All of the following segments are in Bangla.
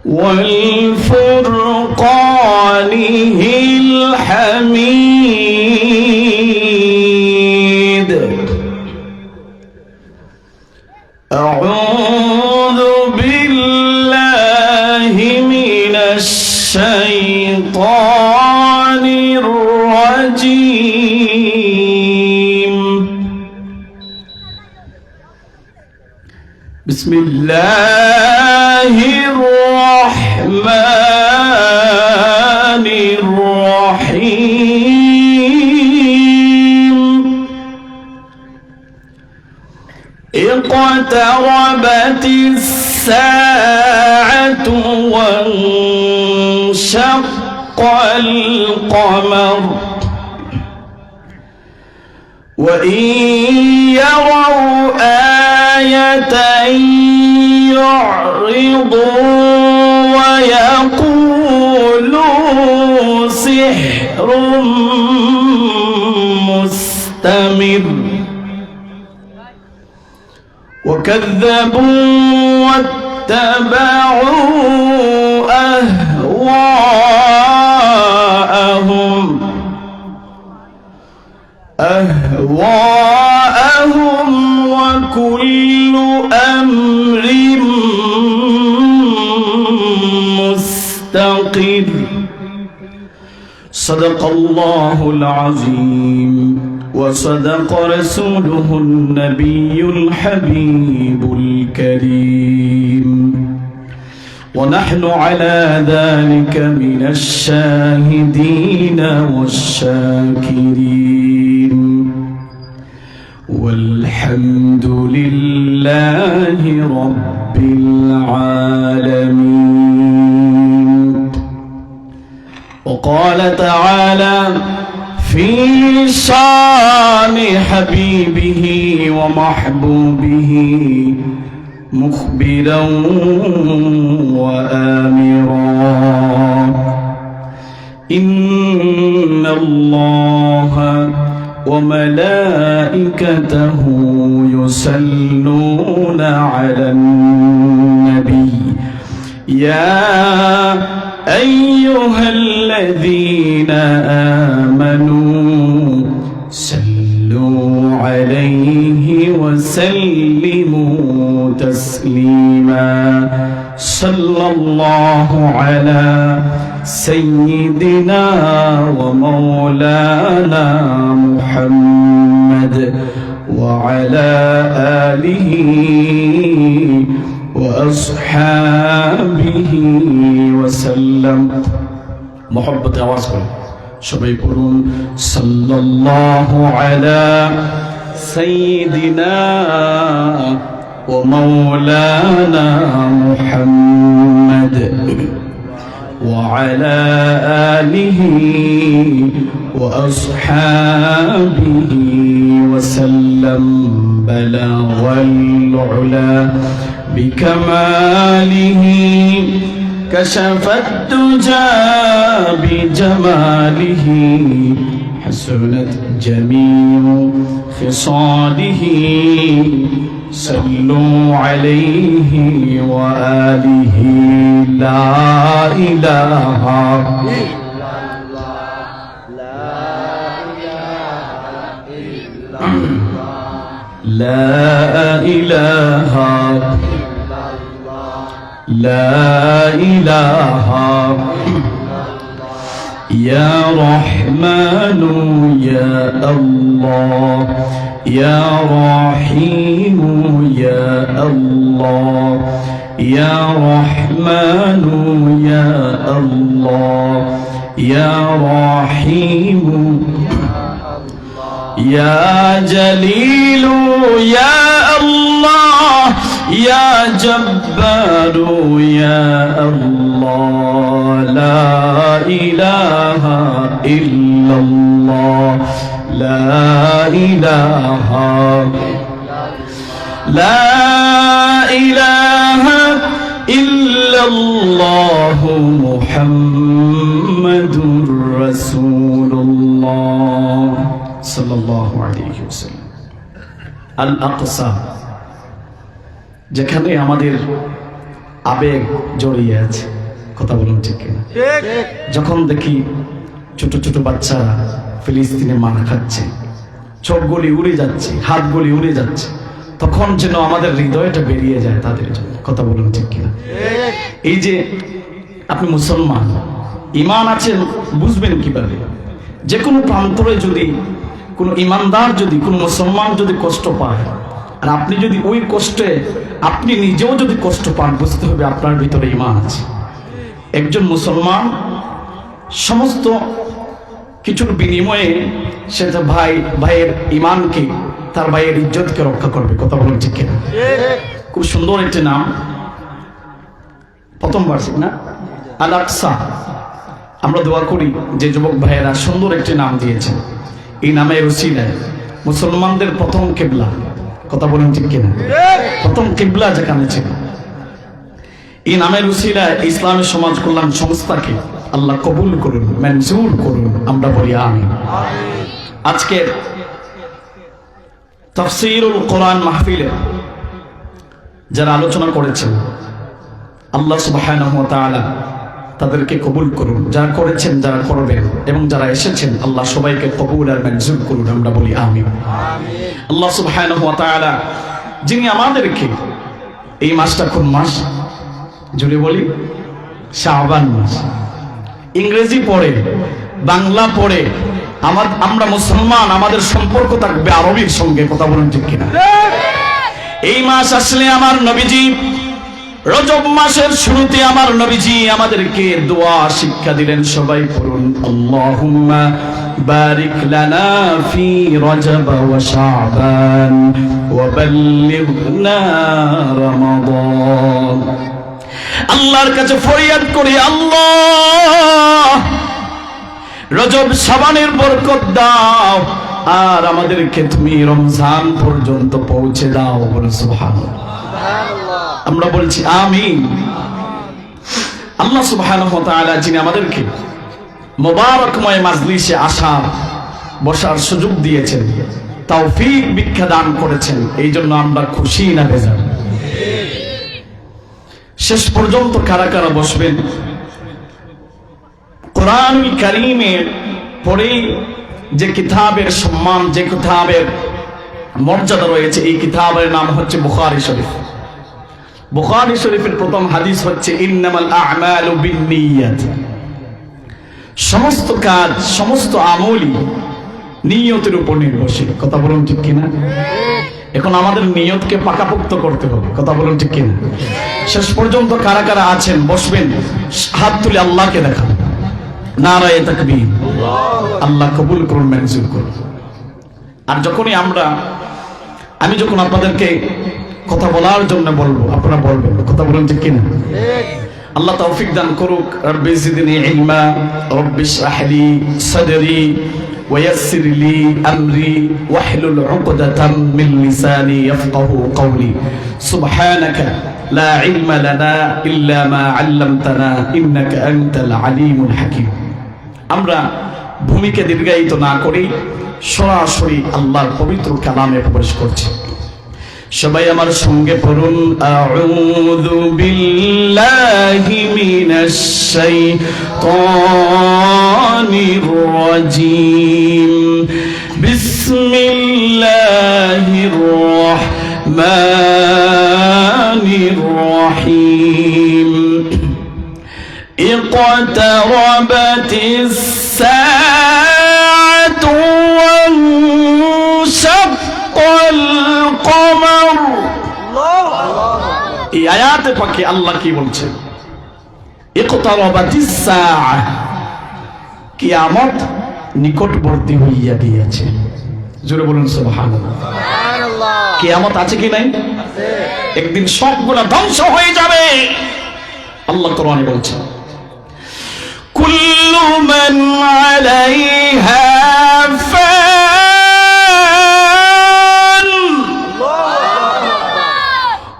وَالْفُرْقَانِهِ الْحَمِيدِ أعوذ بالله من الشيطان الرجيم بسم الله الرحمن الرحيم اقتربت الساعة وانشق القمر وإن يروا آية يعرضوا ويقولوا سحر مستمر وكذبوا واتبعوا أهواءهم وكل أمر مستقر صدق الله العظيم وصدق رسوله النبي الحبيب الكريم ونحن على ذلك من الشاهدين والشاكرين والحمد لله رب العالمين. وقال تعالى في شان حبيبه ومحبوبه مخبرا وآمرا إن الله وملائكته يصلون على النبي يا أيها الذين آمنوا صلوا عليه وسلموا تسليما صلى الله على سيدنا ومولانا محمد وعلى آله وأصحابه وسلم. محبت आवाज करो সবাই পড়ুন সাল্লাল্লাহু আলা সাইয়্যিদিনা ওয়া মাওলানা মুহাম্মদ ওয়া আলা আলিহি ওয়া আসহাবিহি ওয়া সাল্লাম বালাগাল উলা বিকামালিহি كشف الدجى بجماله حسنت جميع خصاله صلوا عليه وآله لا إله إلا الله لا إله إلا الله لا إله لا إله يا رحمن يا الله يا رحيم يا الله يا رحمن يا الله يا رحيم يا جليل يا الله يا جبار يا الله لا إله إلا الله لا إله لا إله إلا الله محمد رسول الله صلى الله عليه وسلم. আল-আকসা যেখানে আমাদের আবেগ জড়িয়ে আছে, কথা বলুন ঠিক কিনা? যখন দেখি ছোট ছোট বাচ্চারা ফিলিস্তিনে মার খাচ্ছে, চোখগুলি উড়ে যাচ্ছে, হাতগুলি উড়ে যাচ্ছে, তখন যেন আমাদের হৃদয়টা বেরিয়ে যায় তাদের জন্য। কথা বলুন ঠিক কিনা? এই যে আপনি মুসলমান, ঈমান আছেন, বুঝবেন কিভাবে? যে কোনো প্রান্তরে যদি কোনো ঈমানদার, যদি কোনো মুসলমান যদি কষ্ট পায়, আর আপনি যদি ওই কষ্টে আপনি নিজেও যদি কষ্ট পান, বুঝতে হবে আপনার ভিতরে ঈমান আছে। একজন মুসলমান সমস্ত কিছুর বিনিময়ে সে তার ভাইয়ের ঈমানকে, তার ভাইয়ের ইজ্জতকে রক্ষা করবে। কথা বলুন ঠিক কিনা? খুব সুন্দর একটি নাম, প্রথম বার্ষিক না, আল আকসা। আমরা দোয়া করি যে যুবক ভাইয়েরা সুন্দর একটি নাম দিয়েছেন, এই নামের উসিলায় মুসলমানদের প্রথম কিবলা, কথা বলুন ঠিক কিনা, প্রথম কিবলা যেখানে ছিল, এই নামের উসিলায় ইসলামী সমাজ কল্যাণ সংস্থাকে আল্লাহ কবুল করুন, মঞ্জুর করুন, আমরা বলি আমিন। আজকে তাফসীরুল কোরআন মাহফিলে যারা আলোচনা করেছেন, আল্লাহ সুবহানাহু ওয়া তাআলা তাদেরকে কবুল করুন, যারা করেছেন, যারা করবেন এবং যারা এসেছেন, আল্লাহ সবাইকে কবুল আর মঞ্জুর করুন, আমরা বলি আমিন। আল্লাহ সুবহানাহু ওয়া তাআলা যিনি আমাদেরকে এই মাসটা, কোন মাস জুড়ে বলি, শাবান মাস, ইংরেজি পড়ে বাংলা পড়ে আমরা মুসলমান, আমাদের সম্পর্ক থাকবে আরবির সঙ্গে। কথা বলুন ঠিক কিনা? এই মাস আসলে আমার নবীজি, রজব মাসের শুরুতে আমার নবীজি আমাদেরকে দোয়া শিক্ষা দিলেন, সবাই পড়ুন, আল্লাহুম্মা বারিক লানা ফি রজব ওয়া শাবান ওয়া বাল্লিগনা রমাদান। আল্লাহর কাছে ফরিয়াদ করি, আল্লাহ রজব শাবানের বরকত দাও, আর আমাদেরকে তুমি রমজান পর্যন্ত পৌঁছে দাও। বলে সুবহানাল্লাহ। আমরা বলছি আমিন। আল্লাহ সুবহানাহু ওয়া তাআলা যিনি আমাদেরকে মুবারকময় মাজলিসে আসার, বসার সুযোগ দিয়েছেন, তৌফিক ভিক্ষা দান করেছেন, এই জন্য আমরা খুশি না বেজার? শেষ পর্যন্ত কারা কারা বসবেন? কোরআনুল কারীমের পরে যে কিতাবের সম্মান, যে কিতাবের মর্যাদা রয়েছে, এই কিতাবের নাম হচ্ছে বুখারী শরীফ। বুখারী শরীফের প্রথম হাদিস হচ্ছে ইন্নামাল আ'মালু বিন্নিয়াত। সমস্ত কাজ, সমস্ত আমলই নিয়তের উপর নির্ভরশীল। কথা বলুন ঠিক কিনা? এখন আমাদের নিয়তকে পাকাপোক্ত করতে হবে। কথা বলুন ঠিক কিনা? শেষ পর্যন্ত কারা কারা আছেন বসবেন, হাত তুলে আল্লাহকে দেখান, নারায়ে তাকবীর। আল্লাহ কবুল করুন, মঞ্জুর করুন। আর যখনই আমি যখন আপনাদেরকে কথা বলার জন্য বলবো, আপনারা বলবেন। কথা বলুন ঠিক কিনা? আল্লাহ তৌফিক দান করুক। রব্বি জিদনি ইলমা, রব্বি ইশরাহ লি সাদরি ওয়া ইয়াসসির লি আমরি ওয়াহলুল উকদাতাম মিন লিসানি ইয়াফকাহু কওলি। সুবহানাকা লা ইলমা লানা ইল্লা মা আল্লামতানা ইন্নাকা আনতাল আলিমুল হাকীম। আমরা ভূমিকে দীর্ঘায়িত না করি সরাসরি আল্লাহর পবিত্র কালামে প্রবেশ করছি। সবাই আমার সঙ্গে পড়ুন, আউযু বিল্লাহি মিনাশ শাইতানির রাজীম, বিসমিল্লাহির রাহমানির রাহিম। ইকতারাবাতিস সাআতু ওয়ানশাক্কাল কমর। এই আয়াতে পাকে আল্লাহ কি বলছেন? ইকতারাবাতিস সাআ, কিয়ামত নিকটবর্তী হইয়া গিয়েছে। জোরে বলুন সুবহানাল্লাহ। কিয়ামত আছে কি নাই? একদিন সবগুলা ধ্বংস হয়ে যাবে। আল্লাহ কোরআনে বলছেন, কুল্লু মান আলাইহা ফান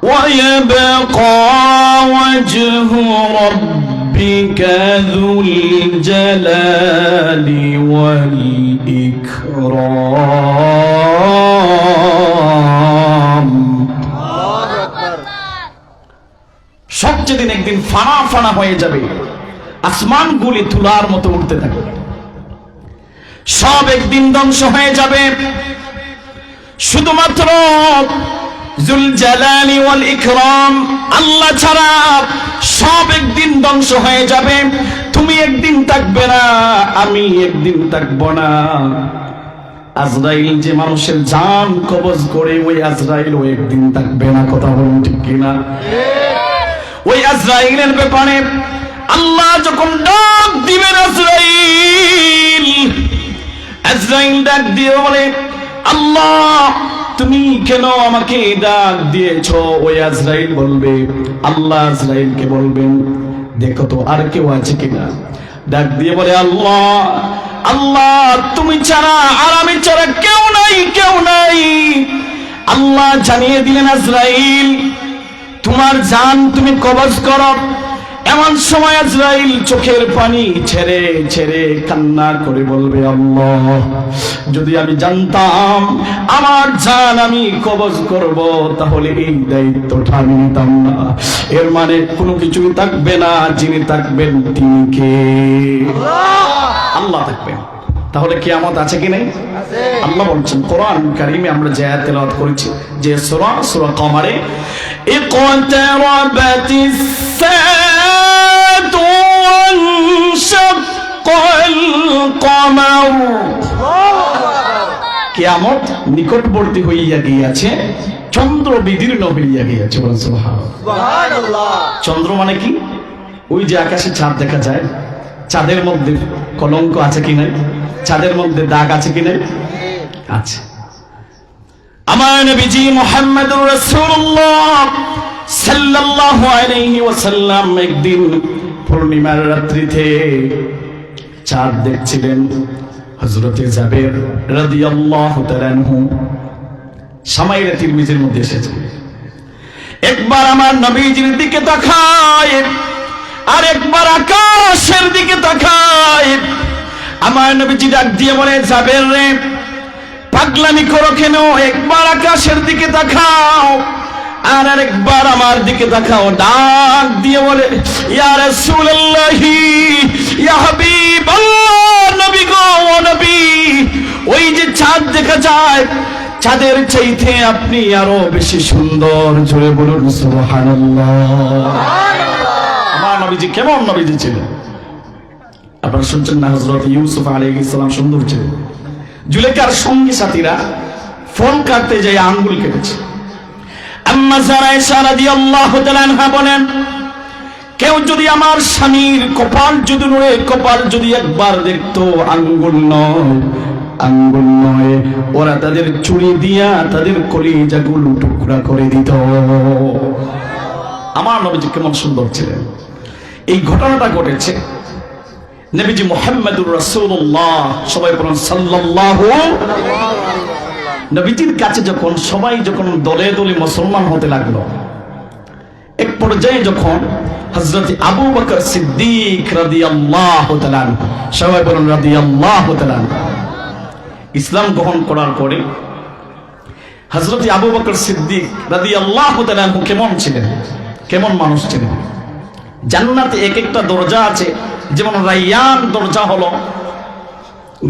ওয়া ইয়াবকা ওয়াজহু রাব্বিকা যুল জালালি ওয়াল ইকরাম। সব যেদিন একদিন ফানা ফানা হয়ে যাবে, আসমানগুলি তুলার মতো উঠতে থাকবে, সব একদিন ধ্বংস হয়ে যাবে। শুধুমাত্র যুল জালালি ওয়াল ইকরাম আল্লাহ ছাড়া সব একদিন ধ্বংস হয়ে যাবে। তুমি একদিন থাকবে না, আমি একদিন থাকবো না। আজরাইল যে মানুষের জান কবজ করে, ওই আজরাইল একদিন থাকবে না। কথা বলুন ঠিক কিনা? ওই আজরাইলের ব্যাপারে আল্লাহ যখন ডাক দিবেন, আজরাইল ডাক দিয়ে বলে, আল্লাহ তুমি কেন আমাকে ডাক দিয়েছো? ওই আজরাইল বলবে, আল্লাহ আজরাইলকে বলবেন, দেখো তো আর কেউ আছে কিনা। ডাক দিয়ে বলে, আল্লাহ আল্লাহ তুমি ছাড়া আর আমি ছাড়া কেউ নাই, কেউ নাই। আল্লাহ জানিয়ে দিলেন, আজরাইল তোমার জান তুমি কবজ করো। এমন সময় আজরাইল চোখের পানি ছেড়ে ছেড়ে কান্না করে বলবে, আল্লাহ যদি আমি জানতাম আমার জান আমি কবজ করব, তাহলে এই দায়িত্বটা আমি নিতাম না। এর মানে কোনো কিছুই থাকবে না, যিনি থাকবেন তিনি কে? আল্লাহ থাকবেন। তাহলে কিয়ামত আছে কি নাই? আল্লাহ বলছেন কোরআন কারীমে, আমরা যে আয়াত তেলাওয়াত করেছি, যে সূরা সূরা কমারে, ইকতারাবাতিস সাআতু ওয়ানশাক্কাল কমার। কিয়ামত নিকটবর্তী হইয়া গিয়াছে, চন্দ্র বিদীর্ণ হইয়া গিয়াছে। বলেন সুবহানাল্লাহ। চন্দ্র মানে কি? ওই যে আকাশে চাঁদ দেখা যায়, চাঁদের মধ্যে কলঙ্ক আছে কি নাই? চাঁদের মধ্যে দাগ আছে কি নাই? আছে। আমার নবীজি মুহাম্মদুর রাসূলুল্লাহ সাল্লাল্লাহু আলাইহি ওয়াসাল্লাম একদিন পূর্ণিমার রাত্রিতে চাঁদ দেখছিলেন। হযরতে জাবের রাদিয়াল্লাহু তাআলা আনহু সামাইরে তিরমিজির মধ্যে এসেছে, একবার আমার নবীজির দিকে তাকায় আর একবার আকাশের দিকে তাকায়। আমার নবীজি ডাক দিয়ে বলে, জাবের রে পাগলামি করো কেন? একবার আকাশের দিকে তাকাও আর আরেকবার আমার দিকে তাকাও। ডাক দিয়ে বলে, ইয়া রাসূলুল্লাহ, ইয়া হাবিবাল্লাহ, নবী গো, ও নবী, ওই যে চাঁদ দেখা যায়, চাঁদের চাইতে আপনি আরো বেশি সুন্দর। জোরে বলুন সুবহানাল্লাহ। আমার নবীজি কেমন নবীজি ছিলেন আপনারা শুনছেন না? হযরত ইউসুফ আলাইহিস সালাম সুন্দর ছিলেন। জুলেখার সঙ্গী সাথীরা ফোন কাটতে যায় আঙ্গুল কেটেছে। আম্মা আয়েশা রাদিয়াল্লাহু তাআলা আনহা বলেন, কেউ যদি আমার স্বামীর কপাল যদি নড়ে, কপাল যদি একবার দেখতো, আঙ্গুল নয়, আঙ্গুল নয়, ওরা তাদের চুড়ি দিয়া তাদের কলিজাগুলো টুকরা করে দিত। আমার নবীজি কেমন সুন্দর ছিলেন। এই ঘটনাটা ঘটেছে নবীজি মুহাম্মদুর রাসূলুল্লাহ, সবাই বলুন সাল্লাল্লাহু। নবীজির কাছে যখন সবাই যখন দলে দলে মুসলমান হতে লাগলো, এক পর্যায়ে যখন হযরত আবু বকর সিদ্দিক রাদিয়াল্লাহু তাআলা, সবাই বলুন রাদিয়াল্লাহু তাআলা, ইসলাম গ্রহণ করার পরে হযরত আবু বকর সিদ্দিক রাদিয়াল্লাহু তাআলা কেমন ছিলেন, কেমন মানুষ ছিলেন। জান্নাতে এক একটা দরজা আছে, যেমন রায়্যান দরজা হলো,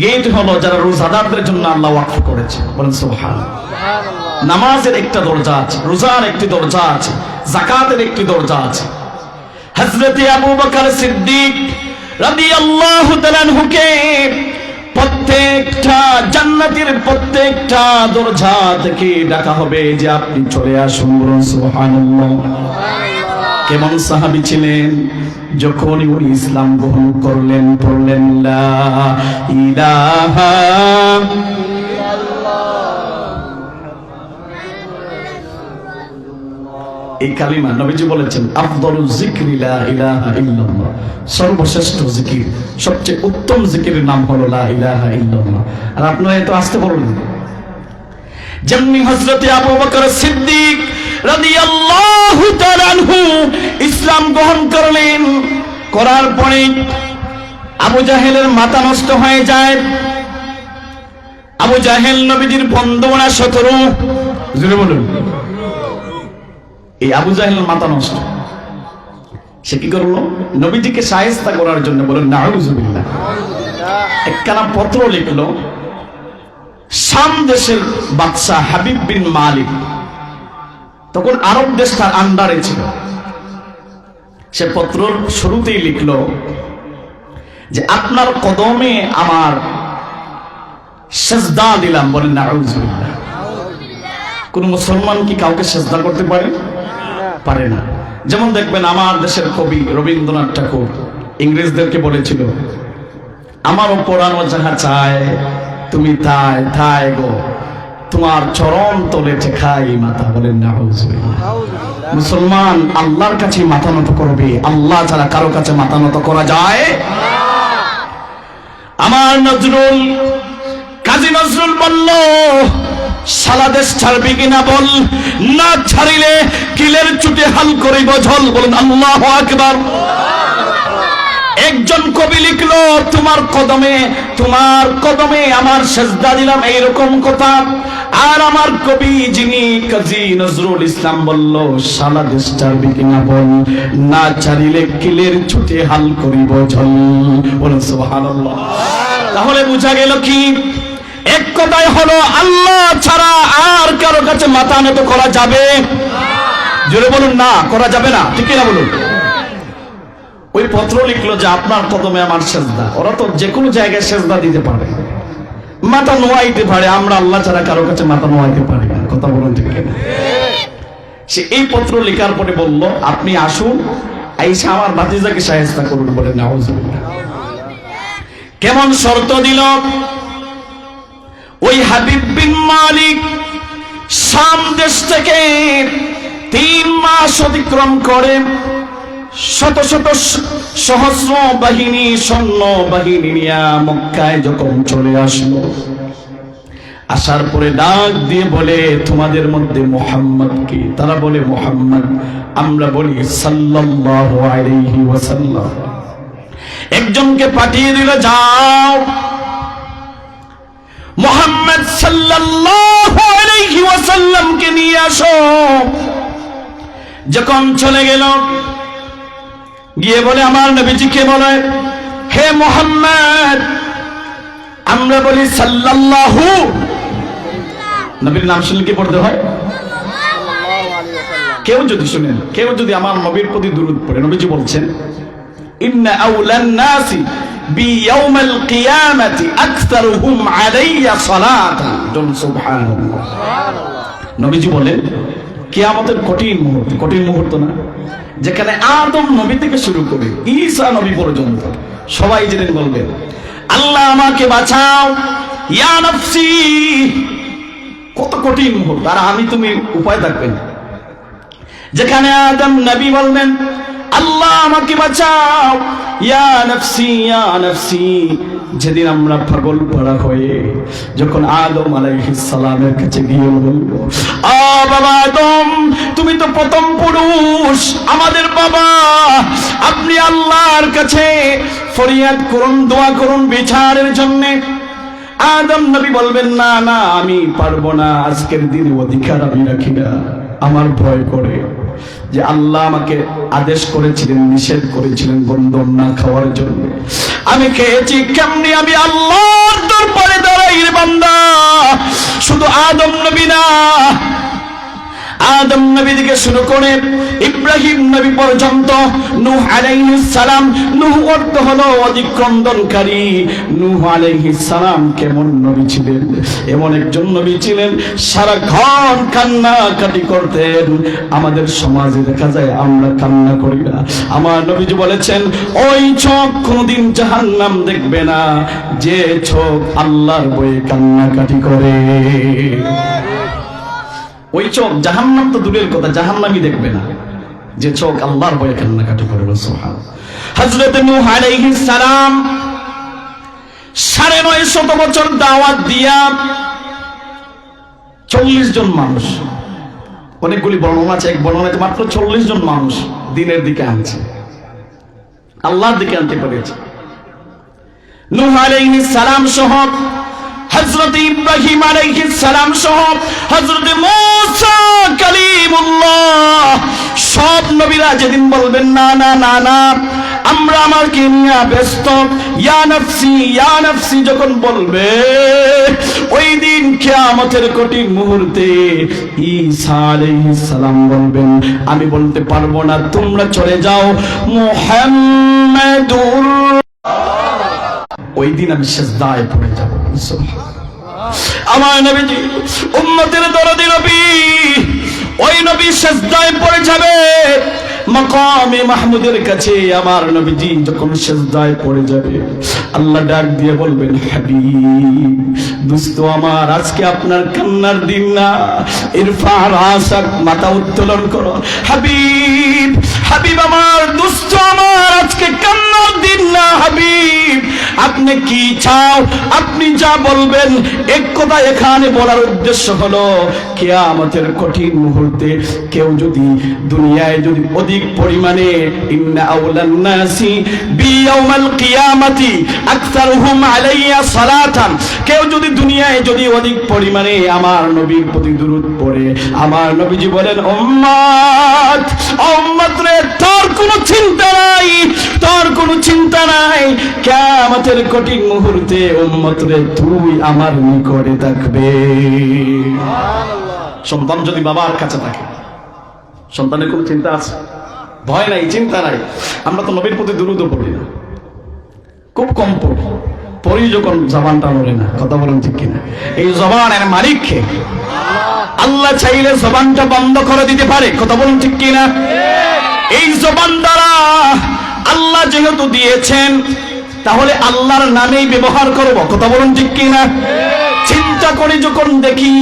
গেট হলো যারা রোজাদারদের জন্য আল্লাহ ওয়াকফ করেছে। বলেন সুবহানাল্লাহ। নামাজের একটা দরজা আছে, রোজার একটি দরজা আছে, যাকাতের একটি দরজা আছে। হযরত আবু বকর সিদ্দিক রাদিয়াল্লাহু তাআলা আনহুকে প্রত্যেকটা জান্নাতের প্রত্যেকটা দরজা থেকে ডাকা হবে যে আপনি চলে আসুন। বলুন সুবহানাল্লাহ। কেমন সাহাবী ছিলেন, যখন উনি ইসলাম গ্রহণ করলেন, পড়লেন লা ইলাহা ইল্লাল্লাহ। এই কালিমা নবীজি বলেছেন, আফদালুজ যিকরি লা ইলাহা ইল্লাল্লাহ, সর্বশ্রেষ্ঠ জিকির, সবচেয়ে উত্তম জিকিরের নাম হলো লা ইলাহা ইল্লাল্লাহ। আর আপনারা এত আসতে বলুন। যেমনি হযরত আবু বকর সিদ্দিক রাদিয়াল্লাহু তাআলা আনহু ইসলাম গ্রহণ করলেন, করার পরে আবু জাহেলের মাথা নষ্ট হয়ে যায়। আবু জাহেল নবীজির বন্ধু না শত্রু, জোরে বলুন। এই আবু জাহেলের মাথা নষ্ট, সে কি করলো? নবীজিকে শায়েস্তা করার জন্য বলেন নাউযুবিল্লাহ, একখানা পত্র লিখলো। শাম দেশের বাদশা হাবিব বিন মালিক, তখন আরব দেশ তার আন্ডারে ছিল। সে পত্রর শুরুতেই লিখলো যে আপনার কদমে আমার সেজদা দিলাম। বলেন নাউযুবিল্লাহ। কোন মুসলমান কি কাউকে সেজদা করতে পারে? পারে না। যেমন দেখবেন আমার দেশের কবি রবীন্দ্রনাথ ঠাকুর ইংরেজদেরকে বলেছিল, আমারও পরানো যাহা চায় তুমি তাই তাই গো, তোমার চরণ তলে ঠেকাই মাথা। বলেন নাউযুবিল্লাহ। মুসলমান আল্লাহর কাছে মাথা নত করবে, আল্লাহ ছাড়া কারো কাছে মাথা নত করা যায়? আমার নজরুল, কাজী নজরুল বলল, সারা দেশ ছাড়বি কিনা বল, না ছাড়িলে কিলের চুটে হাল করিব ঝল। বলেন আল্লাহু আকবার। একজন কবি লিখলো, তোমার কদমে আমার সেজদা দিলাম, এইরকম কথা। আর আমার কবি যিনি কাজী নজরুল ইসলাম বলল, সারা দেশ ছাড়বি কিনা বল, না ছাড়িলে কিলের চুটে হাল করিব ঝল। বলেন সুবহানাল্লাহ। তাহলে বোঝা গেল কি? এক কথাই হলো, আল্লাহ ছাড়া আর কারো কাছে মাথা নত করা যাবে? জোরে বলুন না, করা যাবে না। ঠিক না বলুন? ওই পত্র লিখলো যে আপনার কদমে আমার সেজদা। ওরা তো যে কোনো জায়গায় সেজদা দিতে পারে, মাথা নোয়াইতে পারে, আমরা আল্লাহ ছাড়া কারো কাছে মাথা নোয়াইতে পারি না। কথা বলুন ঠিক না? সে এই পত্র লেখার পরে বলল, আপনি আসুন, আইসা আমার ভাতিজাকে শায়েস্তা করুন। বলে নাউযুবিল্লাহ। কেমন শর্ত দিল? ওই হাবিব বিন মালিক শাম দেশ থেকে 3 মাস অতিক্রম করে শত শত সহস্র বাহিনী, সৈন্য বাহিনী নিয়ে মক্কায় যখন চলে আসলো, আসার পরে ডাক দিয়ে বলে, তোমাদের মধ্যে মুহাম্মদ কি? তারা বলে মুহাম্মদ। আমরা বলি সাল্লাল্লাহু আলাইহি ওয়াসাল্লাম। একজনকে পাঠিয়ে দিল, যাও মুহাম্মদ সাল্লাল্লাহু আলাইহি ওয়াসাল্লামকে নিয়ে আসো। যখন চলে গেল, গিয়ে বলে আমার নবীজিকে বলে, হে মুহাম্মদ। আমরা বলি সাল্লাল্লাহু, নবীর নাম শুনলে কি পড়তে হয়? কেউ যদি শুনেন, কেউ যদি আমার নবীর প্রতি দুরূদ পড়ে, নবীজি বলছেন, ইন্না আউলান নাসি বিয়াউমিল কিয়ামাতি আকসারুহুম আলাইয়া সালাতান। সুবহানাল্লাহ। নবীজি বলেন, কিয়ামতের কঠিন মুহূর্ত, কঠিন মুহূর্ত না, যেখানে আদম নবী থেকে শুরু করে ঈসা নবী পর্যন্ত সবাই যেদিন বলবে, আল্লাহ আমাকে বাঁচাও, ইয়া নাফসি। কত কঠিন মুহূর্ত। আর আমি তুমি উপায় থাকবে না। যেখানে আদম নবী বলবেন, আল্লাহ আমাকে বাঁচাও, ইয়া নাফসি ইয়া নাফসি। যেদিন আমরা পাগল পাড়া হয়ে যখন আদম আলাইহিস সালামের কাছে গিয়ে বলবো, বাবা আদম, তুমি তো প্রথম পুরুষ, আমাদের বাবা, আপনি আল্লাহর কাছে ফরিয়াদ করুন, দোয়া করুন বিচারের জন্য। আদম নবী বলবেন, না না, আমি পারবো না, আজকের দিনে অধিকার আমি রাখি না। আমার ভয় করে যে আল্লাহ আমাকে আদেশ করেছিলেন, নিষেধ করেছিলেন গন্ধম না খাওয়ার জন্য। আমি খেয়েছি, কেমনি আমি আল্লাহর দরবারে দাঁড়াই রে বান্দা? শুধু আদম নবী না, আদম নবী থেকে শুরু করে ইব্রাহিম নবী পর্যন্ত, নূহ আলাইহিস সালাম, নূহ অর্থ হলো অতিক্রন্দনকারী। নূহ আলাইহিস সালাম কেমন নবী ছিলেন? এমন একজন নবী ছিলেন, সারাক্ষণ কান্নাকাটি করতেন। আমাদের সমাজে দেখা যায় আমরা কান্না করি না। আমার নবীজি বলেছেন, ওই চোখ কোনদিন জাহান্নাম দেখবে না যে চোখ আল্লাহর বয়ে কান্নাকাটি করে। ওই চোখ, জাহান্নাম তো দূরের কথা, জাহান্নামই দেখবে না যে চোখ আল্লাহর ভয়ে কান্নাকাটি করে। সুবহানাল্লাহ। হযরত নূহ আলাইহিস সালাম ৯৫০ বছর দাওয়াত দিয়া ৪০ জন মানুষ, অনেকগুলি বর্ণনা আছে, এক বর্ণনাতে মাত্র ৪০ জন মানুষ দ্বীনের দিকে আনছে, আল্লাহর দিকে আনতে পেরেছে। নূহ আলাইহিস সালাম সহ হযরত ইব্রাহিম আলাইহিস সালাম সহ হযরত মূসা কালিমুল্লাহ সব নবীরা যেদিন বলবেন না না না না আমরা আমাকে নিয়ে ব্যস্ত, ইয়া নাফসি যখন বলবে, ওই দিন কিয়ামতের কঠিন মুহূর্তে ঈসা আলাইহিস সালাম বলবেন আমি বলতে পারবো না, তোমরা চলে যাও মুহাম্মাদুর। ওই দিন আমি সিজদায় পড়ে যাব। আমার নবীজি উম্মতের দরদি নবী, ওই নবী সিজদায় পড়ে যাবে মাকামে মাহমুদের কাছে। আমার নবীজি যখন সিজদায় পড়ে যাবে, আল্লাহ ডাক দিয়ে বলবেন হাবিব, দোস্ত আমার, আজকে আপনার কান্নার দিন না, ইরফা রাসাক, মাথা উত্তোলন করো। হাবিব হাবিব আমার, দোস্ত আমার, আজকে কান্নার দিন না। হাবিব আপনি কি চাও, আপনি যা বলবেন। এক কথা এখানে বলার উদ্দেশ্য হলো কিয়ামতের কঠিন মুহূর্তে কেউ যদি দুনিয়ায় যদি অধিক পরিমাণে ইন্না আউলান নাসি বিয়াউমাল কিয়ামাতি আকসারুহুম আলাইয়া সালাতান, কেউ যদি দুনিয়ায় যদি অধিক পরিমাণে আমার নবীর প্রতি দুরূদ পড়ে, আমার নবীজি বলেন উম্মত উম্মত রে, তোর কোনো চিন্তা নাই, তোর কোনো চিন্তা নাই, কিয়ামতের কঠিন মুহূর্তে উম্মত রে তুই আমার নিকটে থাকবে। সন্তান যদি বাবার কাছে থাকে, সন্তানের কোনো চিন্তা আছে? ভয় নাই, চিন্তা নাই। আমরা তো নবীর প্রতি দুরূদও পড়ি না, খুব কম পড়ি যখন জবানটা নড়ে না। কথা বলেন ঠিক কিনা? এই জবানের মালিক কে? আল্লাহ চাইলে জবানটা বন্ধ করে দিতে পারে। কথা বলেন ঠিক কিনা? এই জবান দ্বারা আল্লাহ যেহেতু দিয়েছেন, তাহলে আল্লাহর নামেই ব্যবহার করব। কথা বলেন ঠিক কিনা? চিন্তা করি যখন দেখি,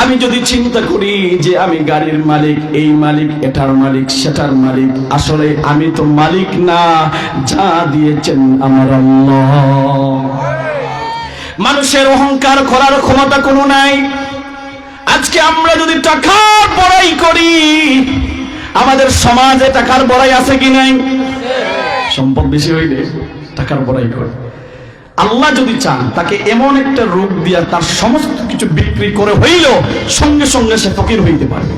আমি যদি চিন্তা করি যে আমি গাড়ির মালিক, এই মালিক, এটার মালিক, সেটার মালিক, আসলে আমি তো মালিক না, যা দিয়েছেন আমার আল্লাহ। মানুষের অহংকার করার ক্ষমতা কোনো নাই। আজকে আমরা যদি টাকার বড়াই করি, আমাদের সমাজে টাকার বড়াই আছে কি নাই? সম্পদ বেশি হইলে টাকার বড়াই করে। আল্লাহ যদি চান, তাকে এমন একটা রূপ দিয়া তার সমস্ত কিছু বিক্রি করে হইলেও সঙ্গে সঙ্গে সে ফকির হইতে পারবে।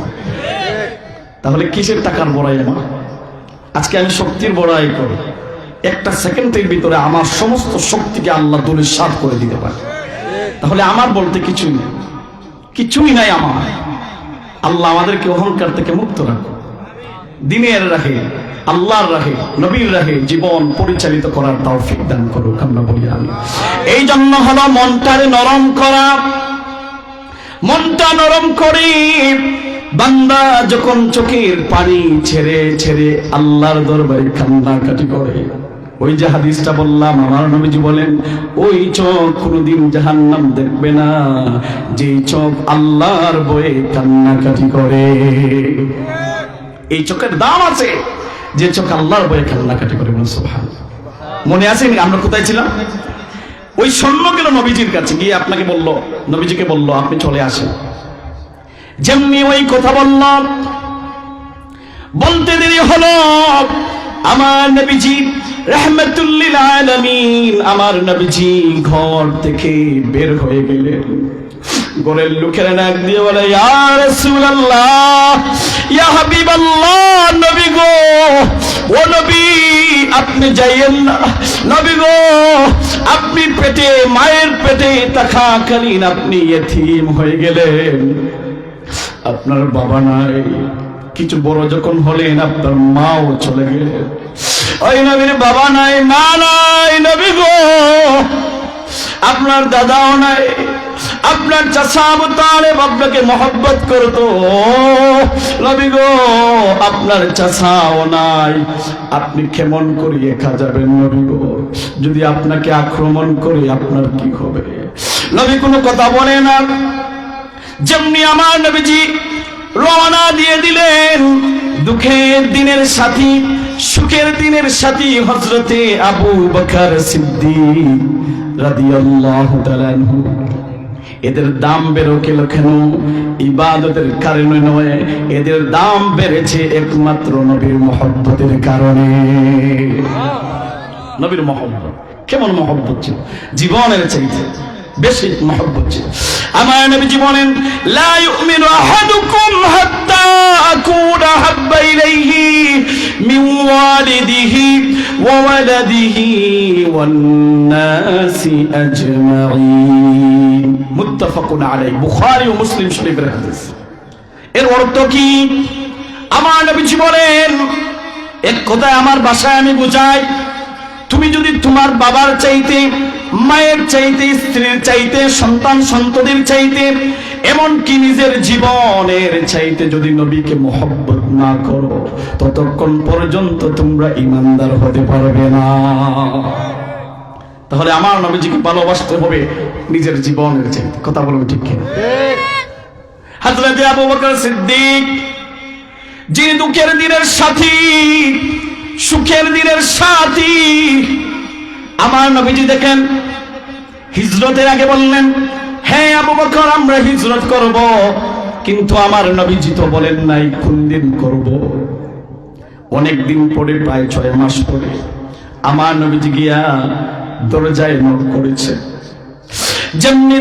তাহলে কিসের টাকার বড়াই আমার? আজকে আমি শক্তির বড়াই করি, একটা সেকেন্ডের ভিতরে আমার সমস্ত শক্তিকে আল্লাহ ধূলিসাৎ করে দিতে পারে। তাহলে আমার বলতে কিছুই নেই, কিছুই নাই আমার। আল্লাহ আমাদেরকে অহংকার থেকে মুক্ত রাখো, দিনের রাহে, আল্লাহর রাহে, নবীর রাহে জীবন পরিচালিত করার তৌফিক দান করুক, আমরা বলি আমিন। এই জন্য হলো মনটারে নরম করা। মনটা নরম করে বান্দা যখন চোখের পানি ছেড়ে ছেড়ে আল্লাহর দরবারে কান্নাকাটি করে, ওই যে হাদিসটা বললাম, আমার নবীজি বলেন ওই চোখ কোনোদিন জাহান্নাম দেখবে না, যে চোখ আল্লাহর বয়ে কান্নাকাটি করে। এই চোখের দাম আছে, যে চোখ আল্লাহর বয়ে কান্নাকাটি করে। সুবহানাল্লাহ। মনে আছে আমরা কোথায় ছিলাম? ওই সৈন্য গেল নবীজির কাছে গিয়ে আপনাকে বলল, নবীজিকে বলল আপনি চলে আসেন। যেমনি ওই কথা বললাম, বলতে দেরি হলো, আমার নবীজি রাহমাতুল লিল আলামিন, আমার নবীজি ঘর থেকে বের হয়ে গেলেন। ঘরের লোকেরা ডাক দিয়ে বলে, ইয়া রাসূলুল্লাহ, ইয়া হাবিবাল্লাহ, নবী গো, ও নবী আপনি যাইয়েন না। নবী গো, আপনি পেটে, মায়ের পেটে থাকাকালীন আপনি ইতিম হয়ে গেলেন, আপনার বাবা নাই। কিছু বড় যখন হলেন আপনার মাও চলে গেলেন। ওই নবীর বাবা নাই, মা নাই। নবী গো, আপনার দাদাও নাই, আপনার চাচা আবু তালেব আপনাকে মহব্বত করতো। নবী গো, আপনার চাচাও নাই, আপনি কেমন করে একা যাবেন? নবী গো, যদি আপনাকে আক্রমণ করে আপনার কি হবে? নবী কোনো কথা বলে না। যেমনি আমার নবীজি রওনা দিয়ে দিলেন, দুঃখের দিনের সাথী, সুখের দিনের সাথী হযরতে আবু বকর সিদ্দিক রাদিয়াল্লাহু তাআলা আনহু। এদের দাম বেড়ে গেল কেন? ইবাদতের কারণে নয়, এদের দাম বেড়েছে একমাত্র নবীর মহব্বতের কারণে। নবীর মহব্বত, কেমন মহব্বত ছিল! জীবনের চাইতে বেশি মহব্বত ছিল। আমার নবীজি বলেন লা ইউমিনু আহাদুকুম হাত্তা আকুনা হাব্বা ইলাইহি মিন ওয়ালিদিহি ওয়া ওয়ালাদিহি ওয়ান নাসি আজমাইন। মুত্তাফাকুন আলাইহি, বুখারী ও মুসলিম শরীফের হাদিস। এর অর্থ কি? আমার নবীজি বলেন, এক কথায় আমার ভাষায় আমি বুঝাই, তুমি যদি তোমার বাবার চাইতে, মায়ের চাইতে, স্ত্রীর চাইতে, সন্তান সন্ততির চাইতে, এমনকি নিজের জীবনের চাইতে যদি নবীকে মহব্বত না করো, ততক্ষণ পর্যন্ত তোমরা ঈমানদার হতে পারবে না। তাহলে আমার নবীজিকে ভালোবাসতে হবে নিজের জীবনের চাইতে। কথা বলবো ঠিক কিনা? হযরত আবু বকর সিদ্দিক, যিনি দুঃখের দিনের সাথী, সুখের দিনের সাথী, আমার নবীজি দেখেন হিজরতের আগে বললেন, হ্যাঁ আবু বকর আমরা হিজরত করব, কিন্তু আমার নবীজি তো বলেন নাই কোন দিন করব। অনেক দিন পরে, প্রায় 6 মাস পরে আমার নবীজি গিয়া দরজায় নক করেছে। যেমনি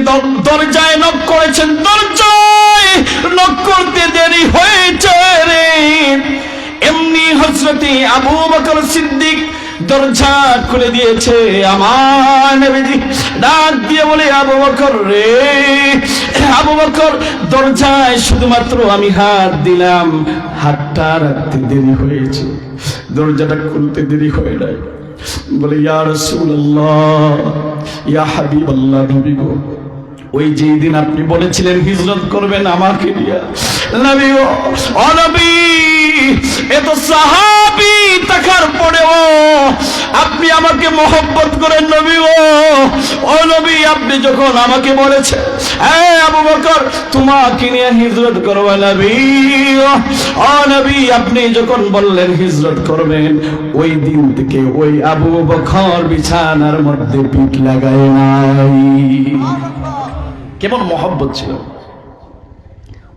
দরজায় নক করেছেন, দরজায় নক করতে দেরি হয়েছে রে, এমনি হযরতে আবু বকর সিদ্দিক দরজা খুলে দিয়েছে। আমার নবীজি ডাক দিয়ে বলে, আবু বকর রে, আবু বকর দরজায় শুধুমাত্র আমি হাত দিলাম, হাতটা রাখতে দেরি হয়েছে, দরজাটা খুলতে দেরি হয়ে যায়। বলে ইয়া রাসূলুল্লাহ, ইয়া হাবিবাল্লাহ, নবী গো, ওই যেই দিন আপনি বলেছিলেন হিজরত করবেন আমাকে দিয়া, নবী গো, ও নবী, এত সাহাবী থাকার পরেও আপনি আমাকে মহব্বত করেন নবী গো। ও নবী, আপনি যখন আমাকে বলেছেন হ্যাঁ আবু বকর তোমাকে নিয়ে হিজরত করব নবী, ও নবী, আপনি যখন বললেন হিজরত করবেন, ওই দিন থেকে ওই আবু বকর বিছানার মধ্যে পিঠ লাগায় নাই। কেমন মহব্বত ছিল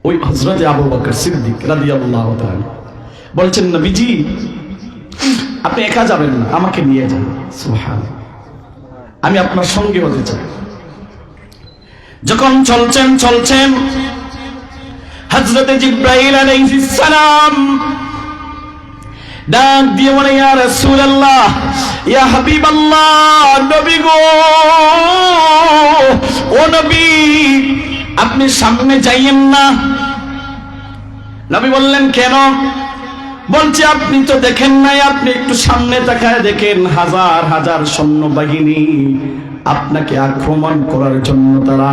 ওই হযরতে আবু বকর সিদ্দিক রাদিয়াল্লাহু তাআলা। বলছেন নবীজি আপনি একা যাবেন না, আমাকে নিয়ে যান, সুবহানাল্লাহ, আমি আপনার সঙ্গে হতে চাই। যখন চলছেন হযরতে জিবরাইল আলাইহিস সালাম ডাক দিয়ে বলে, ইয়া রাসূলুল্লাহ, ইয়া হাবিবাল্লাহ, নবী গো, ও নবী, আপনি সামনে যাইয়েন না। নবী বললেন কেন? বলছে আপনি তো দেখেন নাই, আপনি একটু সামনে তাকায় দেখেন, হাজার হাজার সৈন্যবাহিনী আপনাকে আক্রমণ করার জন্য তারা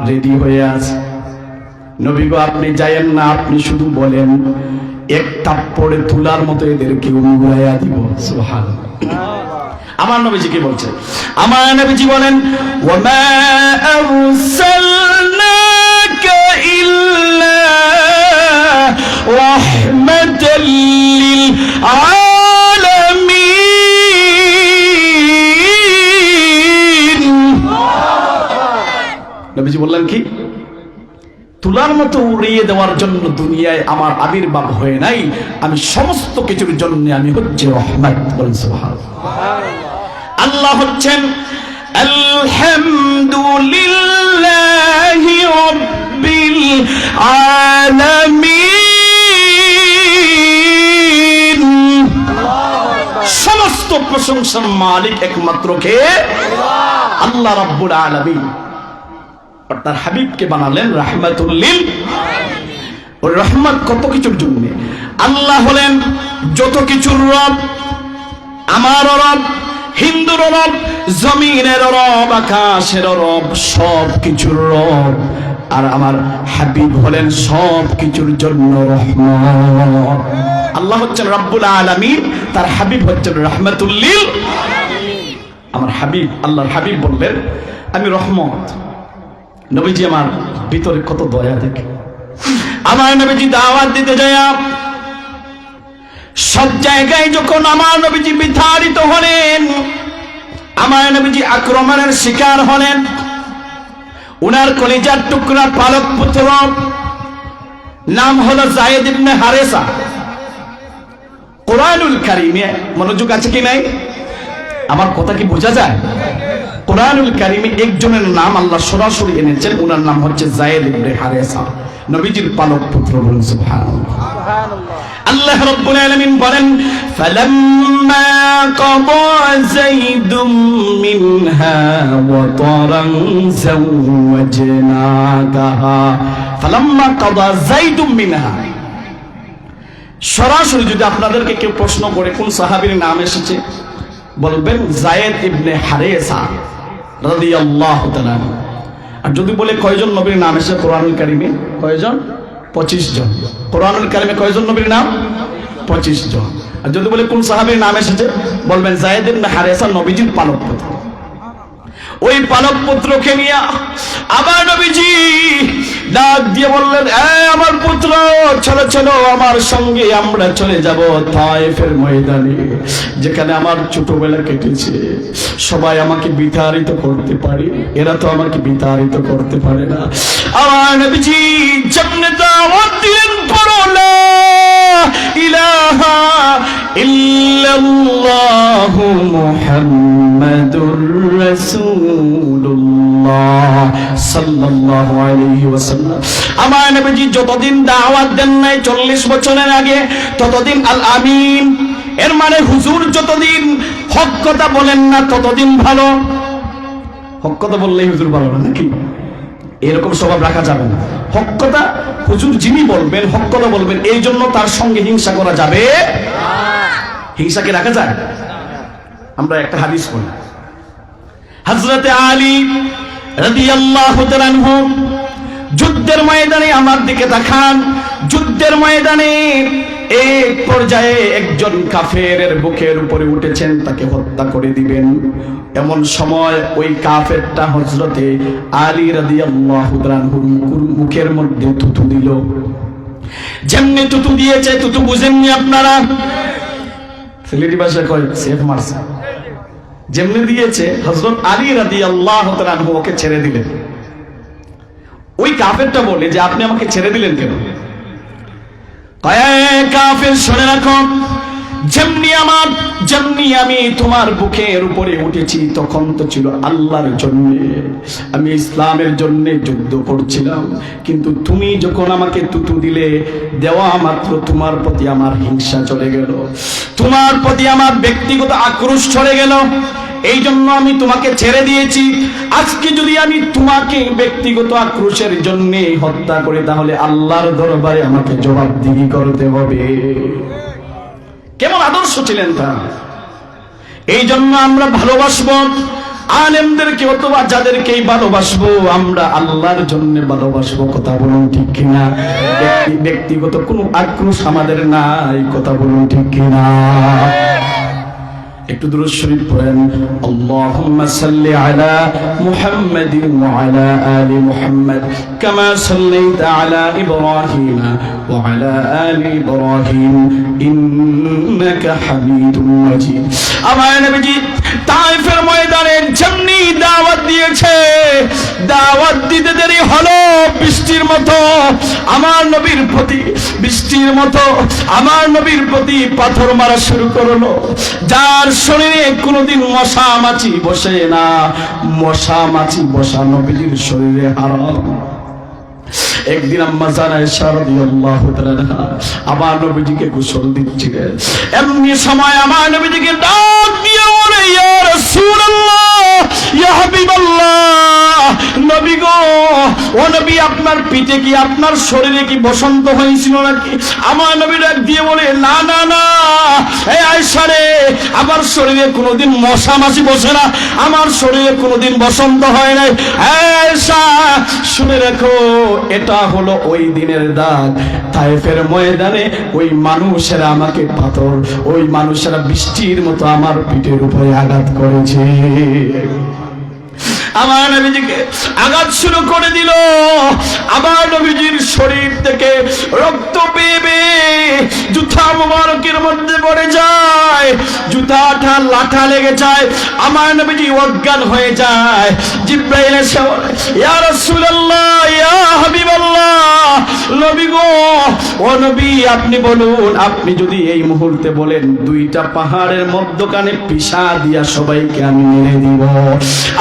রেডি হয়ে আছে। নবী গো, আপনি যাইয়েন না, আপনি শুধু বলেন, এক থাপ্পড়ে তুলার মতো এদেরকে উড়াইয়া দিব। সুবহানাল্লাহ। আমার নবীজি কি বলছে? আমার নবীজি বলেন, ওয়ামা আরসালনাকা ইল্লা রাহমাতাল লিল আলামিন। নবীজি বললেন কি? তুলার মতো উড়িয়ে দেওয়ার জন্য দুনিয়ায় আমার আবির্ভাব হয়ে নাই, আমি সমস্ত কিছুর জন্য আমি হচ্ছে রহমত। বলেন সুবহানাল্লাহ। আল্লাহ হচ্ছেন আলহামদুলিল্লাহি রাব্বিল আলামিন। সমস্ত প্রশংসার মালিক একমাত্র কে? আল্লাহ রাব্বুল আলামিন। তার হাবিবকে বানালেন রাহমাতুল লিল আলামিন। ওই রহমত কত কিছুর জন্য। আল্লাহ হলেন যত কিছুর রব, আমার রব, হিন্দুর রব, জমিনের রব, আকাশের রব, সব কিছুর রব। আর আমার হাবিব হলেন সব কিছুর জন্য রহমত। আল্লাহ হচ্ছেন রব্বুল আলামিন, তার হাবিব হচ্ছেন রাহমাতুল লিল আলামিন। আমার হাবিব, আল্লাহর হাবিব বললেন আমি রহমত। নবীজি আমার ভিতরে কত দয়া দেখে। আমার নবীজি দাওয়াত দিতে যায়, সব জায়গায় যখন আমার নবীজি বিতাড়িত হলেন, আমার নবীজি আক্রমণের শিকার হলেন, উনার কলিজার টুকরা পালক পুত্র নাম হলো যায়েদ ইবনে হারেসা। কোরআনুল কারীমে মনোযোগ আছে কি নাই? আমার কথা কি বোঝা যায়? কোরআনুল কারিমে একজনের নাম আল্লাহ সরাসরি এনেছেন, ওনার নাম হচ্ছে যায়েদ ইবনে হারেসা, নবীজির পালক পুত্র। বলুন সুবহানাল্লাহ। আল্লাহ রাব্বুল আলামিন বলেন, ফালাম্মা কাদা যাইদুম মিনহা ওয়াতারান যাওয়াজনাকাহা। ফালাম্মা কাদা যাইদুম মিনহা, সরাসরি যদি আপনাদেরকে কেউ প্রশ্ন করে কোন সাহাবীর নাম এসেছে, বলবেন যায়েদ ইবনে হারেসা রাদিয়াল্লাহু তাআলা। আর যদি বলে কয়জন নবীর নাম এসেছে কোরআনুল কারিমে, কয়জন? 25 জন। কোরআনুল কারিমে কয়জন নবীর নাম? 25 জন। আর যদি বলে কোন সাহাবীর নাম এসেছে, বলবেন যায়েদ ইবনে হারেসা নবীজির পালক পুত্র। ওই পালক পুত্রকে নিয়ে আবার নবীজি ডাক দিয়ে বললেন, আমার পুত্র, চলো চলো আমার সঙ্গে, আমরা চলে যাব তায়েফের ময়দানে, যেখানে আমার ছোটবেলা কেটেছে। সবাই আমাকে বিতাড়িত করতে পারে, এরা তো আমাকে বিতাড়িত করতে পারে না। আমার নবীজি যেমনে দাওয়াত দিলেন, পড়ো লা ইলাহা ইল্লাল্লাহু মুহাম্মাদুর রাসূলুল্লাহ সাল্লাল্লাহু আলাইহি ওয়াসাল্লাম। আমার নবীজি যতদিন দাওয়াত দেন নাই 40 বছরের আগে, ততদিন আল আমিন, এর মানে হুজুর যতদিন হক কথা বলেন না ততদিন ভালো। হক কথা বললেই হুজুর ভালো না নাকি? এরকম স্বভাব রাখা যাবে না। হক কথা হুজুর যিনি বলবেন, হক কথা বলবেন, এই জন্য তার সঙ্গে হিংসা করা যাবে না। হিংসাকে রাখা যায়? আমরা একটা হাদিস পড়ি, হযরতে আলী রাদিয়াল্লাহু তাআলা আনহু যুদ্ধের ময়দানে, আমার দিকে তাকান, যুদ্ধের ময়দানে এক পর্যায়ে একজন কাফেরের বুকের উপরে উঠেছেন, তাকে হত্যা করে দিবেন। এমন সময় ওই কাফেরটা হযরতে আলী রাদিয়াল্লাহু তাআলা আনহুর মুখের মধ্যে থুতু দিল। যেমনি থুতু দিয়েছে, থুতু বুঝেননি আপনারা? সিলেটি ভাষায় কয় সেফ মারছে। যেমনি দিয়েছে, হযরত আলী রাদিয়াল্লাহু তাআলা আনহু ওকে ছেড়ে দিলেন। ওই কাফেরটা বলে যে আপনি আমাকে ছেড়ে দিলেন কেন? কাফের, শুনে রাখো, যেমনি আমি তোমার বুকের উপরে উঠেছি, তখন তো ছিল আল্লাহর জন্য, আমি ইসলামের জন্য যুদ্ধ করছিলাম। কিন্তু তুমি যখন আমাকে থুতু দিলে, দেওয়া মাত্র তোমার প্রতি আমার হিংসা চলে গেল, তোমার প্রতি আমার ব্যক্তিগত আক্রোশ চলে গেল, এই জন্য আমি তোমাকে ছেড়ে দিয়েছি। আজকে যদি আমি তোমাকে ব্যক্তিগত আক্রোশের জন্য হত্যা করি, তাহলে আল্লাহর দরবারে আমাকে জবাবদিহি করতে হবে। কেমন আদর্শ ছিলেন তার! এই জন্য আমরা ভালোবাসবো আলেমদেরকে, অথবা যাদেরকেই ভালোবাসবো, আমরা আল্লাহর জন্য ভালোবাসবো। কথা বলুন ঠিক কিনা? ব্যক্তিগত কোনো আক্রোশ আমাদের নাই। কথা বলুন ঠিক কিনা? একটু দুরূদ শরীফ পড়েন। আল্লাহুম্মা সাল্লি আলা মুহাম্মাদিন ওয়া আলা আলি মুহাম্মাদ কামা সাল্লাইতা আলা ইব্রাহিম ওয়া আলা আলি ইব্রাহিম ইন্নাকা হামিদুম মাজিদ। আমার নবীজি তায়েফের ময়দানে যেমনি দাওয়াত দিয়েছে, দাওয়াত দিতে দেরি হলো বৃষ্টির মতো আমার নবীর প্রতি, বৃষ্টির মতো আমার নবীর প্রতি পাথর মারা শুরু করলো। যার শরীরে কোনোদিন মশা মাছি বসে না, মশা মাছি বসা নবীর শরীরে হারাম। একদিন আম্মা জানা আয়েশা রাদিয়াল্লাহু তাআলা আমার নবীজিকে গোসল দিচ্ছিলেন। এমনি সময় আমার নবীজিকে ডাক দিয়ে বলে, ইয়া রাসূলুল্লাহ, ইয়া হাবিবাল্লাহ, নবী গো, ও নবী, আপনার পিঠে কি, আপনার শরীরে কি বসন্ত হয়েছিল নাকি? আমার নবী ডাক দিয়ে বলে, না না না, এই আয়েশা রে, আমার শরীরে কোনোদিন মশা মাছি বসে না, আমার শরীরে কোনোদিন বসন্ত হয় নাই। আয়েশা, শুনে রাখো, এটা হলো ওই দিনের দাগ। তায়েফের ময়দানে ওই মানুষেরা আমাকে পাথর, ওই মানুষেরা বৃষ্টির মতো আমার পিঠের উপরে আঘাত করেছে। আমার নবীজিকে আঘাত শুরু করে দিল। আমার নবীজির শরীর থেকে রক্ত বেয়ে বেয়ে জুতা মুবারকের মধ্যে পড়ে যায়। জুতাটা লাঠা লেগে যায়, আমার নবীজি অজ্ঞান হয়ে যায়। জিবরাইল এসে বলে, ইয়া রাসূলুল্লাহ, ইয়া হাবিবাল্লাহ, নবী গো, ও নবী আপনি বলুন, আপনি যদি এই মুহূর্তে বলেন দুইটা পাহাড়ের মধ্যখানে পিষা দিয়া সবাইকে আমি মেরে দিব।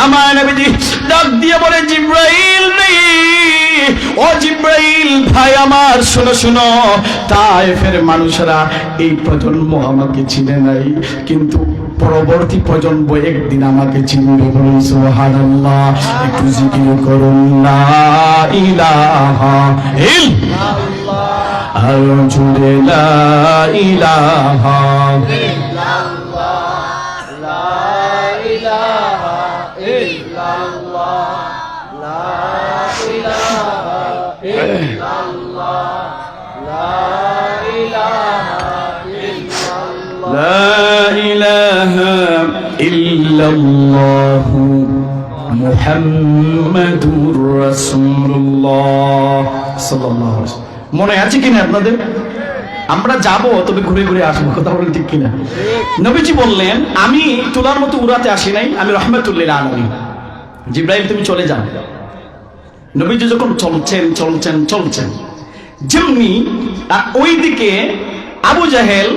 আমার নবীজি ডাক দিয়ে বলে, জিবরাইল রে, ও জিবরাইল ভাই আমার, শোনো শোনো, তায়েফের মানুষরা এই প্রজন্ম আমাকে চিনে নাই, কিন্তু পরবর্তী প্রজন্ম একদিন আমাকে চিনবে। বলুন সুবহানাল্লাহ, একটু জিকির করুন লা ইলাহা ইল্লাল্লাহ, আর জুড়ে লা ইলাহা ইল্লাল্লাহ, লা ইলাহা ইল্লাল্লাহ, লা ইলাহা ইল্লাল্লাহ, লা ইলাহা ইল্লাল্লাহ, লা ইলাহা ইল্লাল্লাহ মুহাম্মাদুর রাসূলুল্লাহ সাল্লাল্লাহু আলাইহি ওয়াসাল্লাম। মনে আছে কিনা আপনাদের? আমরা যাব, তবে ঘুরে ঘুরে আসবো, কথা বলেন ঠিক কিনা? নবীজি বললেন, আমি তোলার মতো উড়াতে আসি নাই, আমি রাহমাতুল লিল আলামিন। জিবরাইল তুমি চলে যাও। নবীজি যখন চলছেন চলছেন চলছেন, যেমনি ওইদিকে আবু জাহেল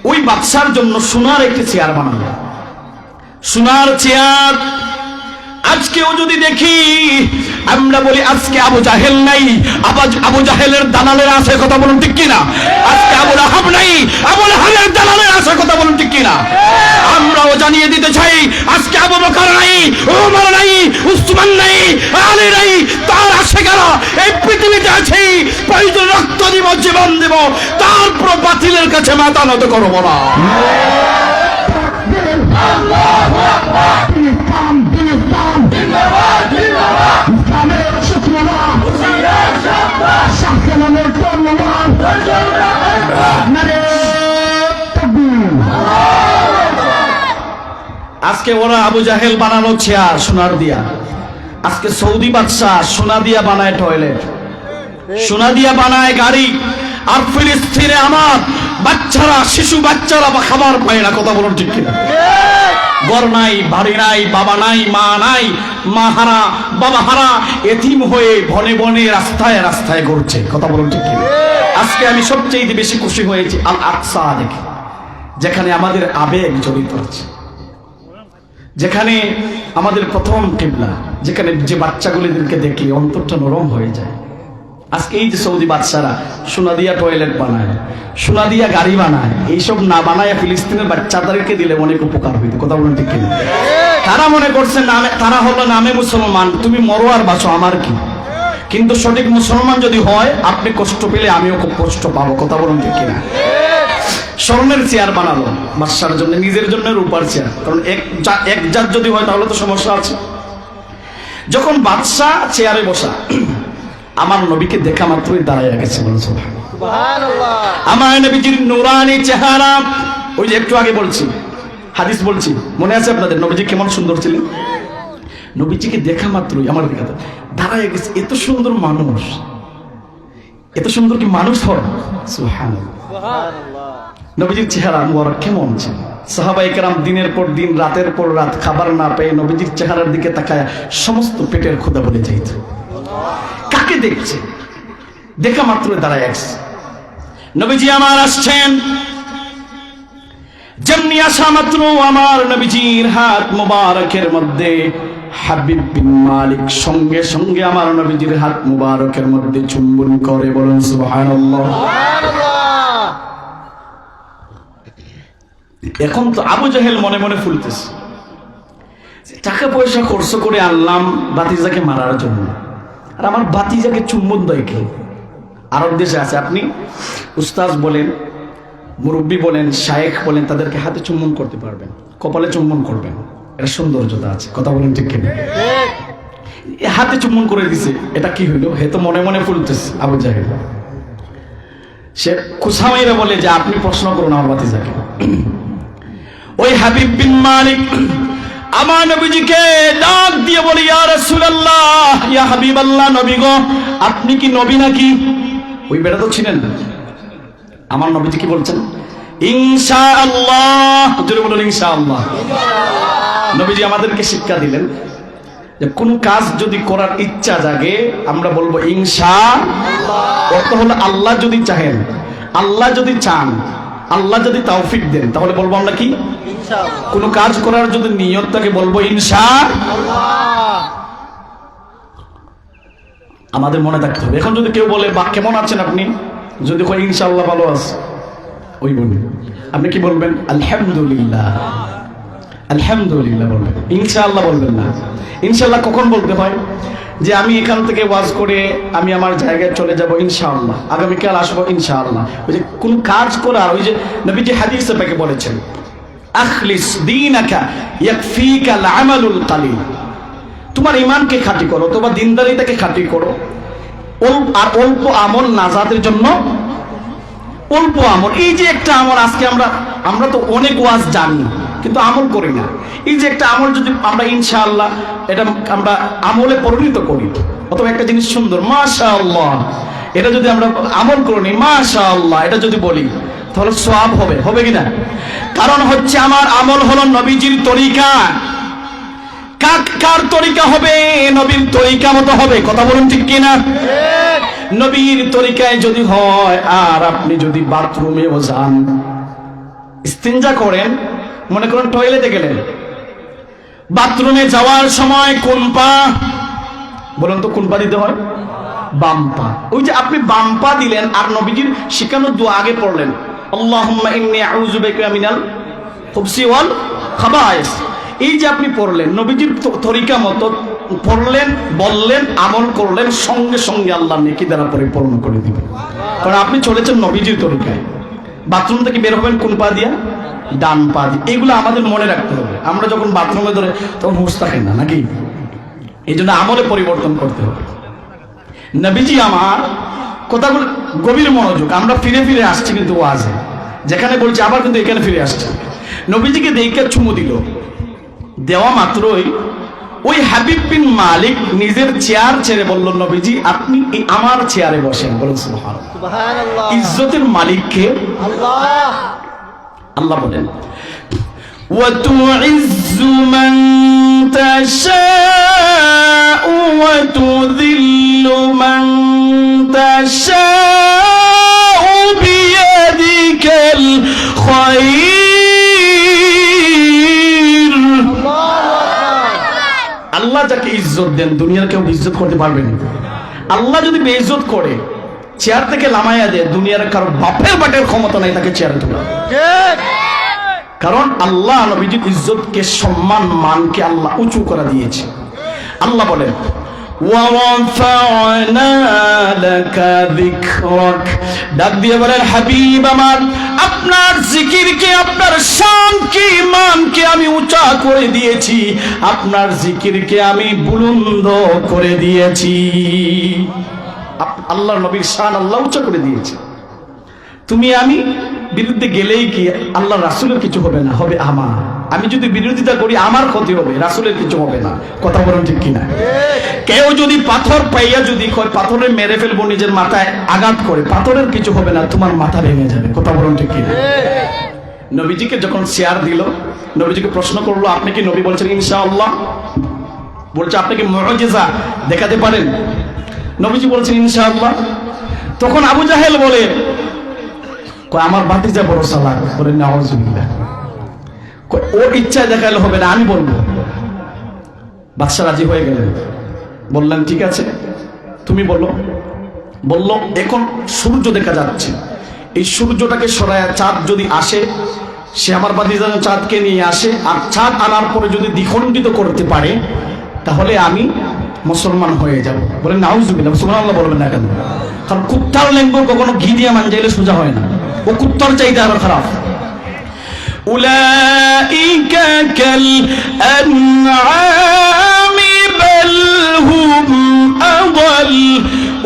ওই বাদশার জন্য সোনার একটি চেয়ার বানালো। সোনার চেয়ার আজকেও যদি দেখি, আমরা বলি আজকে আবু জাহেল নাই, আবু জাহেলের দালালের আছে, কথা বলুন ঠিক কিনা? আজকে আবু লাহাব নাই, আবু লাহাবের দালালের আছে, কথা বলুন ঠিক কিনা? আমরাও জানিয়ে দিতে চাই, আজকে আবু বকর নাই, ওমর নাই, উসমান নাই, আলী নাই, তার আছে কেন? এই পৃথিবীতে আছে, প্রয়োজন রক্ত দিব, জীবন দিব, তারপর বাতিলের কাছে মাথা নত করব না। আল্লাহু আকবার, ইসলাম ইসলাম জিন্দাবাদ জিন্দাবাদ, ইসলামের সূচনা হুশিয়ার শাবাশ, শাসনের ধন্যবাদ, নারে তাকবীর। আজকে ওরা আবু জাহেল বানানো চেয়ার সোনার দিয়া, আজকে সৌদি বাদশা সোনা দিয়া বানায় টয়লেট, সোনা দিয়া বানায় গাড়ি, আর ফিলিস্তিনে আমার বাচ্চারা, শিশু বাচ্চারা খাবার পায় না, কথা বলুন ঠিক কিনা? ঘর নাই, বাড়ি নাই, বাবা নাই, মা নাই, মা হারা, বাবা হারা, এতিম হয়ে বনে বনে রাস্তায় রাস্তায় ঘুরছে, কথা বলুন ঠিক কিনা? আজকে আমি সবচেয়ে বেশি খুশি হয়েছি আল আকসা দেখে, যেখানে আমাদের আবেগ জড়িত আছে, যেখানে আমাদের প্রথম কিবলা, যেখানে যে বাচ্চাগুলিদেরকে দেখলে অন্তরটা নরম হয়ে যায়। আজকে এই যে সৌদি বাদশারা সোনা দিয়া টয়লেট বানায়, সোনা দিয়া গাড়ি বানায়, এইসব না বানায় ফিলিস্তিনের বাচ্চাদেরকে দিলে অনেক উপকার হইতো, কথা বলুন ঠিক কিনা? তারা মনে করছে নামে, তারা হলো নামে মুসলমান, তুমি মরো আর বাঁচো আমার কি, কিন্তু সঠিক মুসলমান যদি হয়, আপনি কষ্ট পেলে আমিও খুব কষ্ট পাবো, কথা বলুন ঠিক কিনা? স্বর্ণের চেয়ার বানালো বাদশার জন্য, নিজের জন্য রূপার চেয়ার, কারণ এক জাত যদি হয় তাহলে তো সমস্যা আছে। যখন বাদশা চেয়ারে বসা, আমার নবীকে দেখা মাত্রই দাঁড়ায় গেছে, বলুন সুবহানাল্লাহ। আমার নবীজির নূরানি চেহারা, ওই যে একটু আগে বলছি, হাদিস বলছি, মনে আছে আপনাদের? নবীজি কেমন সুন্দর ছিলেন, নবীজিকে দেখা মাত্রই আমার দিকে দাঁড়ায় গেছে। এত সুন্দর মানুষ, এত সুন্দর কি মানুষ হয়? সুবহানাল্লাহ। নবীজির চেহারা মুবারক কেমন ছিল? সাহাবায়ে কেরাম দিনের পর দিন, রাতের পর রাত খাবার না পেয়ে নবীজির চেহারার দিকে তাকায় সমস্ত পেটের ক্ষুধা বলে যাইত। কাকে দেখছে? দেখা মাত্র দাঁড়ায় আসছে। নবীজি আমার আসছেন, যেমনি আসা মাত্র আমার নবীজির হাত মুবারকের মধ্যে হাবিব বিন মালিক সঙ্গে সঙ্গে আমার নবীজির হাত মুবারকের মধ্যে চুম্বন করে, বলুন সুবহানাল্লাহ। এখন তো আবু জাহেল মনে মনে ফুলতেছে, টাকা পয়সা খরচ করে আনলাম বাতিজাকে মারার জন্য, আর আমার বাতিজাকে চুম্বন দেয় কে? আরব দেশে আছে, আপনি উস্তাজ বলেন, মুরব্বী বলেন, শায়েখ বলেন, তাদেরকে হাতে চুম্বন করতে পারবেন, কপালে চুম্বন করবেন, এটা সৌন্দর্যতা আছে, কথা বলেন ঠিক কিনা? হাতে চুম্বন করে দিছে, এটা কি হইলো? হে তো মনে মনে ফুলতেছে আবু জাহেল। সে খুসামাইরা বলে যে আপনি প্রশ্ন করুন আমার বাতিজাকে। ওই হাবিব বিন মালিক আমার নবীজিকে ডাক দিয়ে বলি, ইয়া রাসূলুল্লাহ, ইয়া হাবিবাল্লাহ, নবী গো, আপনি কি নবী নাকি? ওই বেটা তো ছিলেন না। আমার নবীজি কি বলছেন? ইনশাআল্লাহ। জোরে বলুন ইনশাআল্লাহ। নবীজি আমাদেরকে শিক্ষা দিলেন যে কোন কাজ যদি করার ইচ্ছা জাগে আমরা বলবো ইনশাআল্লাহ। অর্থ হলো আল্লাহ যদি চাহেন, আল্লাহ যদি চান, আল্লাহ যদি তৌফিক দেন, তাহলে বলবো আমরা কি ইনশাআল্লাহ। কোন কাজ করার যদি নিয়ত থাকে বলবো ইনশাআল্লাহ। আমাদের মনে থাকতে হবে। এখন যদি কেউ বলে বা কেমন আছেন আপনি, যদি কয় ইনশাআল্লাহ ভালো আছে, ওই বলবেন আপনি কি বলবেন? আলহামদুলিল্লাহ। আলহামদুলিল্লাহ বলবেন, ইনশাআল্লাহ বলবেন না। ইনশাআল্লাহ কখন বলতে হয়? যে আমি এখান থেকে ওয়াজ করে আমি আমার জায়গায় চলে যাব ইনশাআল্লাহ, আগামীকাল আসবো ইনশাআল্লাহ। ওই যে কোন কাজ করার, ওই যে নবীজি হাদিসে পাকে বলেছেন আখলিস দীনাকা ইয়াকফিকাল আমালুল কালিল, তোমার ঈমানকে খাঁটি করো, তোমার দিনদারিতাকে খাঁটি করো। আর অল্প আমল নাজাতের জন্য অল্প আমল। এই যে একটা আমল, আজকে আমরা তো অনেক ওয়াজ জানি কিন্তু আমল করি না। এই যে একটা আমল যদি আমরা ইনশাআল্লাহ এটা আমরা আমলে পরিণত করি, অথবা একটা জিনিস সুন্দর মাশাআল্লাহ, এটা যদি আমরা আমল করি মাশাআল্লাহ, এটা যদি বলি তাহলে সওয়াব হবে, হবে কিনা? কারণ হচ্ছে আমার আমল হলো নবীজির তরিকা। কার তরিকা হবে? নবীর তরিকা মতো হবে। কথা বলুন ঠিক কিনা? নবীর তরিকায় যদি হয়, আর আপনি যদি বাথরুমেও যান, ইস্তিনজা করেন, মনে করেন টয়লেটে গেলেন, বাথরুমে যাওয়ার সময় কোন পা বলুন তো, কোন পা দিতে হয়? বাম পা। ওই যে আপনি বাম পা দিলেন আর নবীজির শিখানো দোয়া আগে পড়লেন, আল্লাহুম্মা ইন্নী আউযু বিকা মিনাল খুবসি ওয়াল খাবায়েস। এই যে আপনি পড়লেন, নবীজির তরিকা মতো পড়লেন, বললেন, আমল করলেন, সঙ্গে সঙ্গে আল্লাহ নেকি দ্বারা পরিপূর্ণ করে দিবেন। কারণ আপনি চলেছেন নবীজির তরিকায়। বাথরুম থেকে বের হবেন কোন পা দিয়া? ডান পা দিয়ে। এগুলো আমাদের মনে রাখতে হবে। আমরা যখন বাথরুমে ধরে তখন হুঁশ থাকে না নাকি? এই জন্য আমলে পরিবর্তন করতে হবে। নবীজি আমার কথাগুলো গভীর মনোযোগ। আমরা ফিরে ফিরে আসছি কিন্তু ওয়াজে, যেখানে বলছি আবার কিন্তু এখানে ফিরে আসছে। নবীজিকে দেখে চুমু দিল, দেওয়া মাত্রই ওই হাবিব বিন মালিক নিজের চেয়ার ছেড়ে বলল, নবীজি আপনি আমার চেয়ারে বসেন। বলুন সুবহানাল্লাহ। ইজ্জতের মালিককে আল্লাহ। আল্লাহ বলেন ওয়াতুইজ্জু মান তাশাউ ওয়া তুযিল্লু মান তাশাউ বিয়াদিকাল খায়র। আল্লাহ যাকে ইজ্জত দেন দুনিয়ার কেউ ইজ্জত করতে পারবে না। আল্লাহ যদি বেইজ্জত করে, চেয়ার থেকে নামাইয়া দেয়, দুনিয়ার কারো বাপের বাটের ক্ষমতা নাই তাকে চেয়ারে তোলা। কারণ আল্লাহ নবীজির ইজ্জতকে, সম্মান মানকে আল্লাহ উঁচু করে দিয়েছে। আল্লাহ বলেন ওয়ারাফা'না লাকা যিকরাক, ডাক দিয়ে বলেন হাবিব আমার, আপনার জিকিরকে, আপনার শানকে, ইমানকে আমি উঁচা করে দিয়েছি, আপনার জিকিরকে আমি বুলন্দ করে দিয়েছি। আল্লাহর নবীর শান আল্লাহ উঁচা করে দিয়েছে। তুমি আমি বিরুদ্ধে গেলেই কি আল্লাহ রাসূলের কিছু হবে না, হবে আমার। আমি যদি বিরোধিতা করি আমার ক্ষতি হবে, রাসূলের কিছু হবে না। কথা বলুন ঠিক কিনা? কেউ যদি পাথর পাইয়া যদি কয় পাথরে মেরে ফেলবো, নিজের মাথায় আঘাত করে, পাথরের কিছু হবে না, তোমার মাথা ভেঙে যাবে। কথা বলুন ঠিক কিনা? নবীজিকে যখন চেয়ার দিল, নবীজিকে প্রশ্ন করলো আপনি কি নবী? বলছেন ইনশাআল্লাহ। বলছে আপনি কি মুজিজা দেখাতে পারেন? নবীজি বলছেন ইনশাআল্লাহ। তখন আবু জাহেল বলে আমার ভাতিজা বড় চালাক, বলে নাউজুবিল্লাহ, ওর ইচ্ছা দেখালে হবে না, আমি বলবো। বাদশা রাজি হয়ে গেলেন, বললেন ঠিক আছে তুমি বলো। বলল এখন সূর্য দেখা যাচ্ছে, এই সূর্যটাকে সরায়া চাঁদ যদি আসে, সে আমার ভাতিজা চাঁদকে নিয়ে আসে, আর চাঁদ আনার পরে যদি দ্বিখণ্ডিত করতে পারে তাহলে আমি মুসলমান হয়ে যাব। বলে নাউজুবিল্লাহ, সুবহানাল্লাহ বলবেন না কেন? কারণ কুত্তার লেঙ্গুর কখনো ঘি দিয়ে মানজাইলে সোজা হয় না, ও কুত্তার চাইতে আরো খারাপ। উলাইকা কাল আনআমি বাল হুম আদাল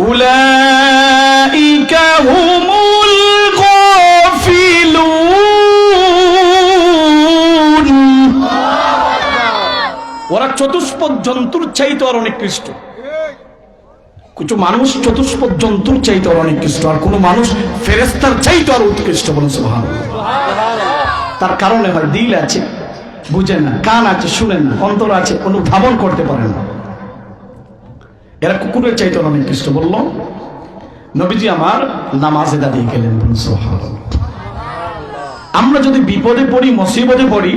উলাইকা হুমুল গাফিলুন। ওরা চতুষ্পদ জন্তুর চাইতে আর অনেক নিকৃষ্ট। কিছু মানুষ চতুষ্পদ জন্তুর চাইতে আর অনেক নিকৃষ্ট, আর কোন মানুষ ফেরেশতার চাইতে আর উৎকৃষ্ট। বলুন সুবহানাল্লাহ। তার কারণে হয় দিল আছে বুঝে না, কান আছে শুনে না, অন্তর আছে অনুধাবন করতে পারে না। এরা কুকুরের চাইতে অনেক কষ্ট। বলল নবীজি আমার নামাজে দাঁড়িয়ে গেলেন। সুবহানাল্লাহ। আমরা যদি বিপদে পড়ি, মুসিবতে পড়ি,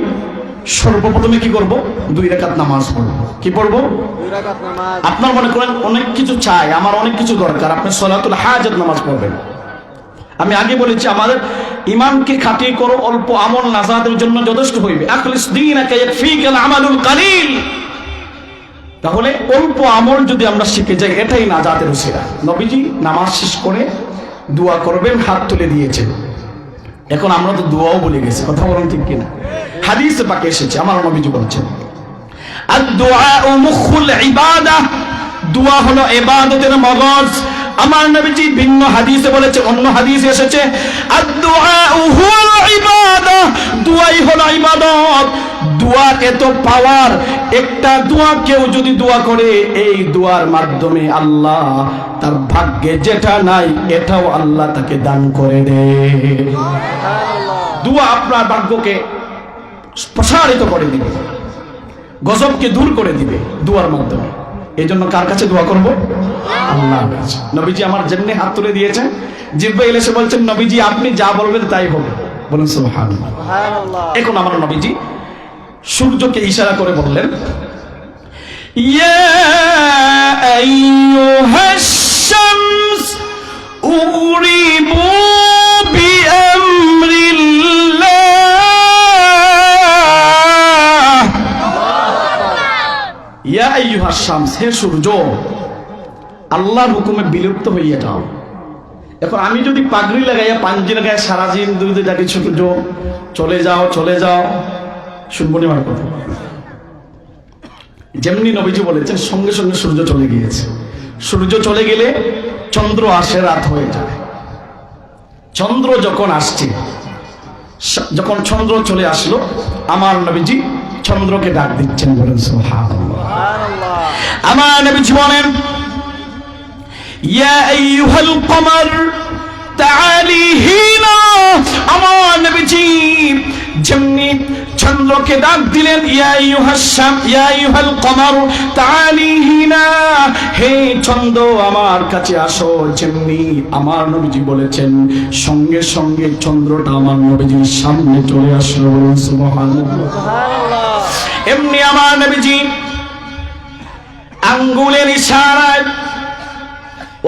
সর্বপ্রথমে কি করব? 2 রাকাত নামাজ পড়ব। কি পড়ব? 2 রাকাত নামাজ। আপনার মনে করেন অনেক কিছু চাই, আমার অনেক কিছু দরকার, আপনি সলাতুল হাজাত নামাজ পড়বেন। আমি আগে বলেছি আমাদের ইমানকে খাটিয়ে করো, অল্প আমল নাজাতের জন্য যথেষ্ট হইবে। আখলিস দীনাকা ইয়াকফিকাল আমালুল কালিল। তাহলে অল্প আমল যদি আমরা শিখে যাই, এটাই নাজাতের উসিলা। নবীজি নামাজ শেষ করে দোয়া করবেন, হাত তুলে দিয়েছেন। এখন আমরা তো দোয়াও বলে গেছি, কথা বলুন ঠিক কিনা? হাদিসে পাকে এসেছে, আমার নবীজি বলছেন আদ-দুআউ মুখুল ইবাদাহ, দোয়া হলো ইবাদতের মগজ। আমার নবীজি ভিন্ন হাদিসে বলেছে, অন্য হাদিসে এসেছে আদ-দুআউ হুয়াল ইবাদাহ, দোয়াই হলো ইবাদত। দোয়ার এত পাওয়ার, একটা দোয়া কেউ যদি দোয়া করে, এই দোয়ার মাধ্যমে আল্লাহ তার ভাগ্যে যেটা নাই এটাও আল্লাহ তাকে দান করে দেয়। দোয়া আপনার ভাগ্যকে প্রসারিত করে দিবে, গজবকে দূর করে দিবে দোয়ার মাধ্যমে। এই জন্য কার কাছে দোয়া করব? আল্লাহর কাছে। নবীজি আমার যেমনি হাত তুলে দিয়েছেন, জিব্রাইল এসে বলছেন নবীজি আপনি যা বলবেন তাই হবে। বলুন সুবহানাল্লাহ। এখন আমার নবীজি সূর্যকে ইশারা করে বললেন ইয়া আইয়ুহাশ শামস উগরিবু বিআমরিল্লাহ। ইয়া আইয়ুহাশ শামস, হে সূর্য আল্লাহর হুকুমে বিলুপ্ত হইয়া যাও। এখন আমি যদি পাগড়ি লাগাইয়া পাঞ্জি লাগাইয়া সারা দিন দুই ডাকি সূর্য চলে যাও চলে যাও, শুনবো না কথা। যেমনি নবীজি বলেছেন সঙ্গে সঙ্গে সূর্য চলে গিয়েছে। সূর্য চলে গেলে চন্দ্র আসে, রাত হয়ে যায়। চন্দ্র যখন আসছে, যখন চন্দ্র চলে আসলো, আমার নবীজি চন্দ্রকে ডাক দিচ্ছেন। বলেন সুবহানাল্লাহ। আমার নবীজি বলেন ইয়া আইয়ুহাল কমার তাআলি হিনা। আমার নবীজি যেমনি চন্দ্রকে ডাক দিলেন ইয়া আইয়ুহাস শামস ইয়া আইয়ুহাল কমার তাআলি হিনা, হে চন্দ্র আমার কাছে আসো, যেমনি আমার নবীজি বলেছেন সঙ্গে সঙ্গে চন্দ্রটা আমার নবীজির সামনে চলে আসলো। সুবহানাল্লাহ। এমনি আমার নবীজি আঙ্গুলের ইশারায়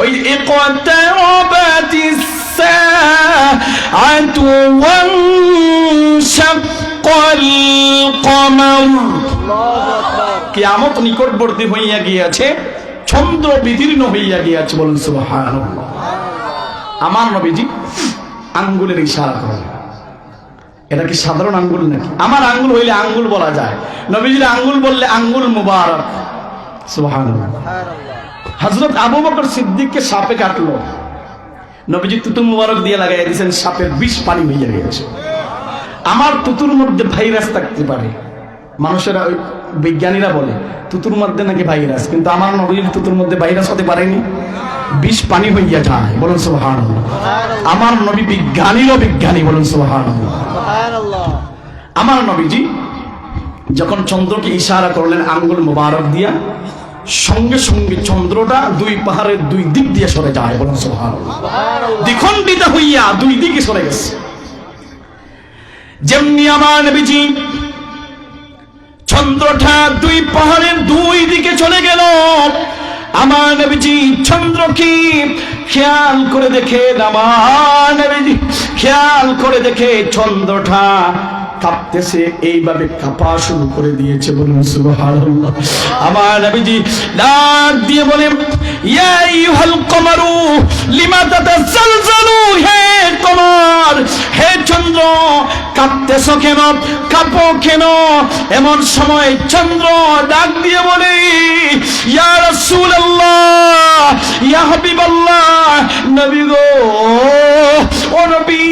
ওই ইকতারাবাতিস সাআতু ওয়ানশাক্কাল কমার, কিয়ামত নিকটবর্তী হইয়া গিয়াছে, চন্দ্র বিদীর্ণ হইয়া গিয়াছে। বলুন সুবহানাল্লাহ। আমার নবীজি আঙ্গুলের ইশারা করেন। এটা কি সাধারণ আঙ্গুল নাকি? আমার আঙ্গুল হইলে আঙ্গুল বলা যায়, নবীজির আঙ্গুল বললে আঙ্গুল মুবারক। সুবহানাল্লাহ। হযরত আবু বকর সিদ্দিককে সাপে কাটলো, নবীজি তুতু মুবারক দিয়ে লাগাই দিয়েছেন, সাপের বিষ পানি হইয়া গেছে। আমার তুতুর মধ্যে ভাইরাস থাকতে পারে, মানুষেরা ওই বিজ্ঞানীরা বলে তুতুর মধ্যে নাকি ভাইরাস, কিন্তু আমার নবীর তুতুর মধ্যে ভাইরাস হতে পারেনি, বিষ পানি হইয়া যায়। বলুন সুবহানাল্লাহ। আমার নবী বিজ্ঞানীরও বিজ্ঞানী। বলুন সুবহানাল্লাহ। আমার নবীজি যখন চন্দ্রকে ইশারা করলেন আঙ্গুল মুবারক দিয়া, সঙ্গে সঙ্গে চন্দ্রটা 2 পাহাড়ের 2 দিক দিয়ে সরে যায়। বলুন সুবহানাল্লাহ। দ্বিখণ্ডিত হইয়া 2 দিকে সরে গেছে। যেমনি আমার নবীজি চন্দ্রটা 2 পাহাড়ের 2 দিকে চলে গেল, আমার নবীজি চন্দ্রকে খেয়াল করে দেখেন, আমার নবীজি খেয়াল করে দেখে চন্দ্রটা কাঁপতেছে, এইভাবে কাঁপা শুরু করে দিয়েছে। বলুন সুবহানাল্লাহ। আমার নবীজি ডাক দিয়ে বলেন ইয়া আইয়ুহাল কমারু লিমা তাতাযালজালু, হে কমর, হে চন্দ্র কাঁপতেছো কেন, কাঁপো কেন? এমন সময় চন্দ্র ডাক দিয়ে বলে ইয়া রাসূলুল্লাহ, ইয়া হাবিবাল্লাহ, নবী গো, ও নবী,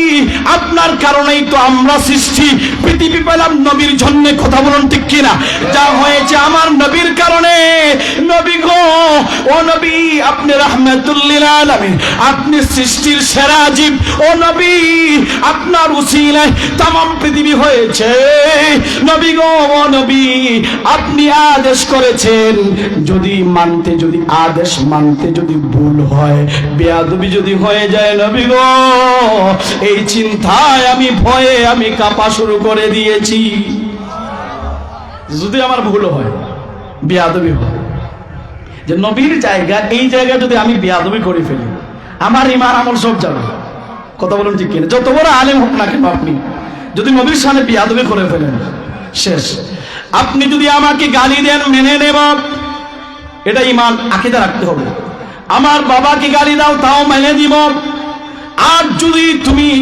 আপনার কারণেই তো আমরা সৃষ্টি, পৃথিবী পেলাম নবীর জন্য, কথা বলুন ঠিক কিনা? যা হয়েছে আমার নবীর কারণে। নবী গো, ও নবী, আপনি রাহমাতুল লিল আলামিন, আপনি সৃষ্টির সেরা জীব। ও নবী, আপনার উসিলায় तमाम পৃথিবী হয়েছে। নবী গো, ও নবী, আপনি আদেশ করেছেন, যদি মানতে, যদি আদেশ মানতে যদি ভুল হয়, বেয়াদবি যদি হয়ে যায়, নবী গো, এই চিন্তায় আমি ভয়ে আমি কাঁপা শুরু করে দিয়েছি। যদি আমার ভুল হয়, বেয়াদবি হয়, যে নবীর জায়গা, এই জায়গা যদি আমি বেয়াদবি করে ফেলি, আমার ইমান আমল সব যাবে। কথা বলুন ঠিক কিনা? যত বড় আলেম হোক না কেন, আপনি যদি নবীর সামনে বেয়াদবি করে ফেলেন, শেষ। আপনি যদি আমাকে গালি দেন, মেনে নেব, এটা ইমান আকীদা রাখতে হবে। আমার বাবাকে গালি দাও, তাও মেনে দিব। আর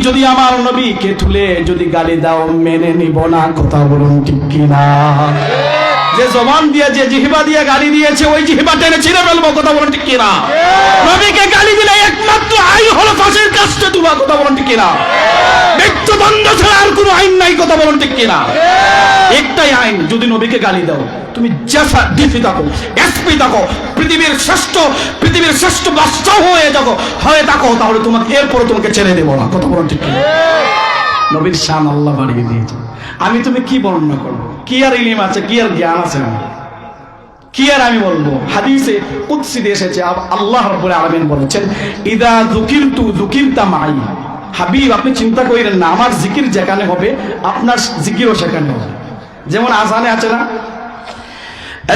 যদি আমার নবীকে তুলে যদি গালি দাও, মেনে নিব না। কথা বলুন ঠিক কিনা? যে জবান দিয়ে, যে জিহ্বা দিয়ে গালি দিয়েছে, ওই জিহ্বা টেনে ছিঁড়ে ফেলবো। কথা বলুন ঠিক কিনা? নবীকে গালি দিলে একমাত্র আইন হলো ফাঁসির কাস্টে তোলা। কথা বলুন ঠিক কিনা? মৃত্যুদণ্ড ছাড়া আর কোনো আইন নাই। কথা বলুন ঠিক কিনা? একটাই আইন, যদি নবীকে গালি দাও, তুমি জাসা ডিসি থাকো, এসপি থাকো, পৃথিবীর শ্রেষ্ঠ বাদশা হয়ে থাকো, তাহলে তোমাকে এরপরে তোমাকে ছেড়ে দেবো না। কথা বলুন ঠিক কিনা? নবীর শান আল্লাহ বাড়িয়ে দিয়েছে। আমি কি বর্ণনা করবো? কি আর ইলম আছে, কি আর জ্ঞান আছে, কি আর আমি বলবো? হাদিসে কুদসিতে এসেছে, আল্লাহ রাব্বুল আলামিন বলেছেন, ইদা যুকিরতু যুকিরতা মাই। হাবিব, আপনি চিন্তা করেন না, আমার জিকির যেখানে হবে, আপনার জিকিরও সেখানে হবে। যেমন আযানে আছে না,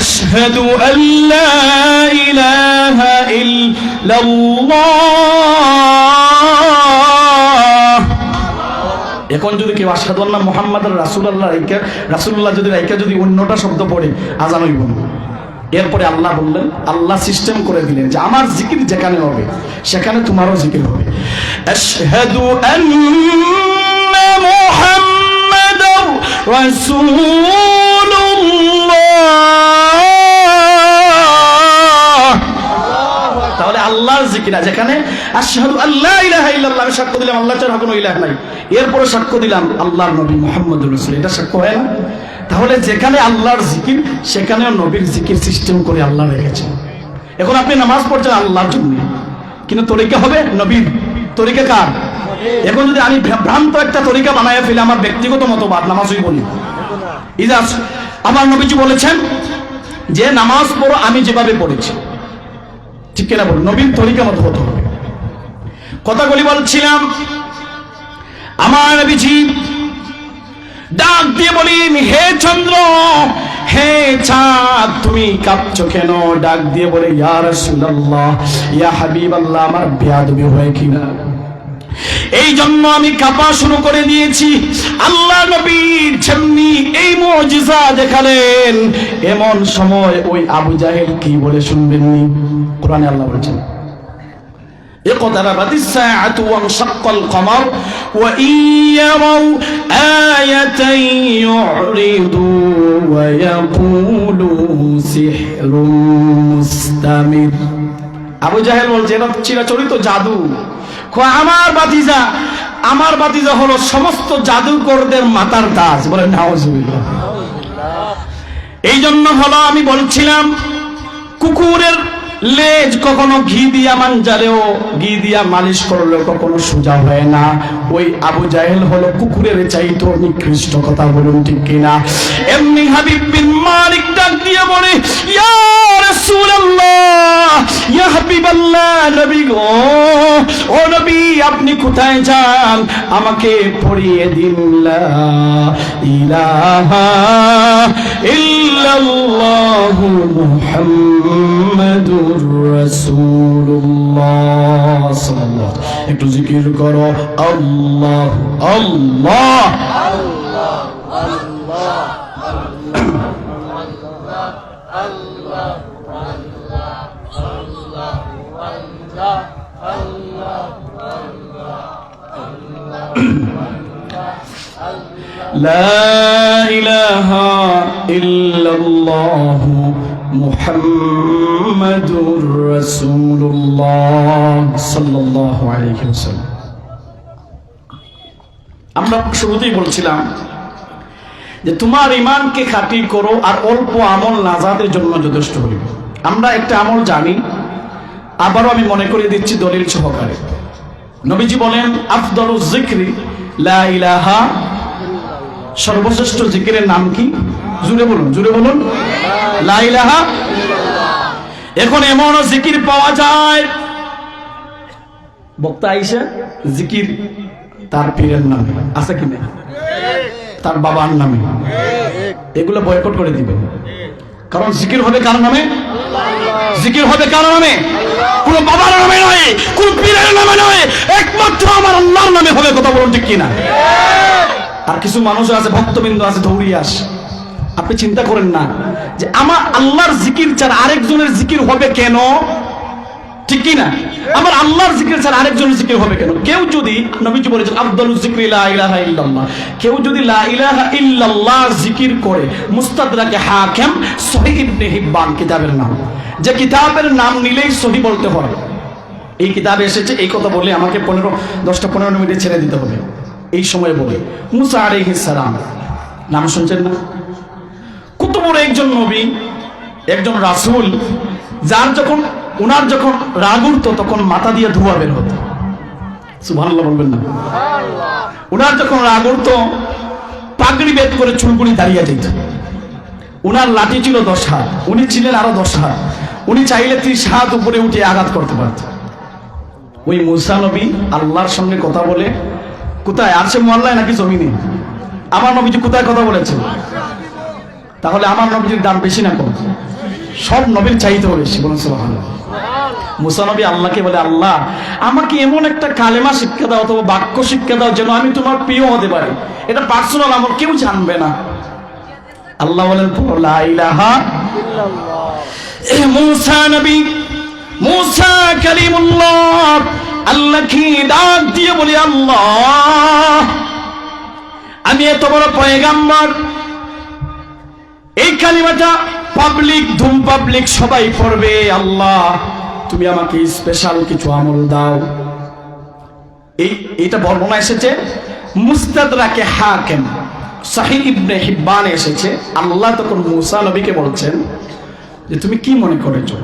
আশহাদু আল্লা ইলাহা ইল্লাল্লাহ। এখন যদি কেউ আশহাদু আন্না মুহাম্মাদুর রাসূলুল্লাহ যদি অন্যটা শব্দ পড়ে, আযান হইব না। এরপরে আল্লাহ বললেন, আল্লাহ সিস্টেম করে দিলেন যে আমার জিকির যেখানে হবে সেখানে তোমারও জিকির হবে। আশহাদু আন্না মুহাম্মাদুর রাসূলুল্লাহ। তাহলে আল্লাহর জিকির যেখানে আশহাদু আল্লা ইলাহা ইল্লাল্লাহ, আমি সাক্ষ্য দিলাম আল্লাহ ছাড়া কোনো ইলাহ নাই, এরপরে সাক্ষ্য দিলাম আল্লাহর নবী মুহাম্মদুর রাসূল, এটা সাক্ষ্য হয় না? তাহলে যেখানে আল্লাহর জিকির সেখানেও নবীর জিকির সিস্টেম করে আল্লাহ রেখেছে। এখন আপনি নামাজ পড়ছেন আল্লাহর জন্য, কিন্তু তরিকা হবে নবীর। তরিকা কার? এখন যদি আমি ভ্রান্ত একটা তরিকা বানায় ফেলে, আমার ব্যক্তিগত মতবাদ, নামাজই বলি। ইজাজ আমার নবীজি বলেছেন যে নামাজ পড়ো আমি যেভাবে পড়েছি, ঠিক কিনা বলুন? নবীর তরিকা মতো হতে হবে। কথাগুলি বলছিলাম, আমার নবীজি ডাক দিয়ে বলেন, হে চন্দ্র, হে চাঁদ, তুমি কাঁপছো কেন? ডাক দিয়ে বলে, ইয়া রাসূলুল্লাহ, ইয়া হাবিবাল্লাহ, আমার বেয়াদবি হয় কিনা, এই জন্য আমি কাঁপা শুরু করে দিয়েছি। আল্লাহ নবী যেমনি এই মুজিজা দেখালেন, এমন সময় ওই আবু জাহেল কি বলে শুনবেননি? কোরআনে আল্লাহ বলেছেন, اقتربت الساعة وانشق القمر وإن يروا آية يعرضوا ويقولوا سحر مستمر। আবু জাহেল বলছে এটা চিরাচরিত জাদু। আমার বাতিজা হলো সমস্ত জাদুকরদের মাতার তাজ। বলেন নাউজুবিল্লাহ। এই জন্য হলো আমি বলছিলাম, কুকুরের লেজ কখনো ঘি দিয়া মাঞ্জালেও, ঘি দিয়া মালিশ করলেও কখনো সোজা হয় না। ওই আবু জাহেল হলো কুকুরের চাইতো নিকৃষ্ট। কথা বলুন ঠিক কিনা? এমনি হাবিব বিন মালিক ডাক দিয়ে বলে, ইয়া রাসূলুল্লাহ, ইয়া হাবিবাল্লাহ, নবী গো, ও নবী, আপনি কোথায় যান? আমাকে পড়িয়ে দিন লা ইলাহা ইল্লাল্লাহু মুহাম্মাদুর রাসূলুল্লাহ সাল্লাল্লাহু। একটু জিকির করো, আল্লাহ আল্লাহ আল্লাহ আল্লাহ আল্লাহ লা ইলাহা ইল্লাল্লাহ মুহাম্মাদুর রাসূলুল্লাহ সাল্লাল্লাহু আলাইহি ওয়াসাল্লাম। আমরা শুরুতেই বলছিলাম যে তোমার ইমানকে খাঁটি করো, আর অল্প আমল নাজাতের জন্য যথেষ্ট হইবে। আমরা একটা আমল জানি, আবারও আমি মনে করিয়ে দিচ্ছি দলিল সহকারে। নবীজি বলেন আফদলুজ যিকরি লা ইলাহা, সর্বশ্রেষ্ঠ জিকিরের নাম কি? জুড়ে বলুন, জুড়ে বলুন, লা ইলাহা। এখন এমনও জিকির পাওয়া যায়, বক্তা আইসা জিকির তার পীরের নামে আছে কি না, তার বাবার নামে, এগুলো বয়কট করে দিবে। কারণ জিকির হবে কার নামে? জিকির হবে কার নামে? কোন বাবার নামে নয়, কোন পীরের নামে নয়, একমাত্র আমার আল্লাহর নামে হবে। কথা বলুন ঠিক কিনা? আর কিছু মানুষ আছে, ভক্তবৃন্দ আছে, দৌড়িয়ে আসে। আপনি চিন্তা করেন না যে আমার আল্লাহর জিকির ছাড়া আরেকজনের জিকির হবে কেন? ঠিক কি না? আমার আল্লাহর জিকির ছাড়া আরেকজনের জিকির হবে কেন? কেউ যদি, নবীজি বলেছেন আফদালুজ যিকরি লা ইলাহা ইল্লাল্লাহ, কেউ যদি লা ইলাহা ইল্লাল্লাহ জিকির করে, মুস্তাদরাকে হাকিম সহিহ ইবনে হিব্বান কিতাবের নাম, যে কিতাবের নাম নিলেই সহিহ বলতে হয়। এই কিতাবে এসেছে, এই কথা বলে আমাকে 10-15 মিনিটে ছেড়ে দিতে হবে। এই সময় বলে মুসা আলাইহিস সালাম, নাম শুনছেন না? কত বড় একজন নবী, একজন রাসূল, যার যখন উনার যখন রাগ উঠতো তখন মাথা দিয়ে ধোঁয়া বের হতো। সুবহানাল্লাহ বলবেন না? উনার যখন রাগ উঠতো পাগড়ি বেদ করে চুলগুলি দাঁড়িয়ে যেত। উনার লাঠি ছিল 10 হাত, উনি ছিলেন আরো 10 হাত, উনি চাইলে 30 হাত উপরে উঠে আঘাত করতে পারত। ওই মুসা নবী আল্লাহর সঙ্গে কথা বলে, কোথায়? আরশে মুআল্লায় নাকি জমিনে? আমার নবীজি কোথায় কথা বলেছেন? তাহলে আমার নবীজির দাম বেশি না কম? সব নবীর চাইতেও বেশি। বলুন সুবহানাল্লাহ। মুসা নবী আল্লাহকে বলে, আল্লাহ আমাকে এমন একটা কালেমা শিক্ষা দাও অথবা বাক্য শিক্ষা দাও যেন আমি তোমার প্রিয় হতে পারি। এটা পার্সোনাল আমল, কেউ জানবে না। আল্লাহ বলেন লা ইলাহা ইল্লাল্লাহ। মুসা নবী, মুসা কালিমুল্লাহ, আল্লাহকে ডাক দিয়ে বলি, আল্লাহ আমি এত বড় পয়গাম্বর, এই কালিমাটা পাবলিক, ধুম পাবলিক সবাই পড়বে, আল্লাহ তুমি আমাকে স্পেশাল কিছু আমল দাও। এইটা বর্ণনা এসেছে মুস্তাদরাকে হাকিম সহিহ ইবনে হিব্বান এসেছে। আল্লাহ তখন মুসা নবীকে বলছেন যে তুমি কি মনে করেছো,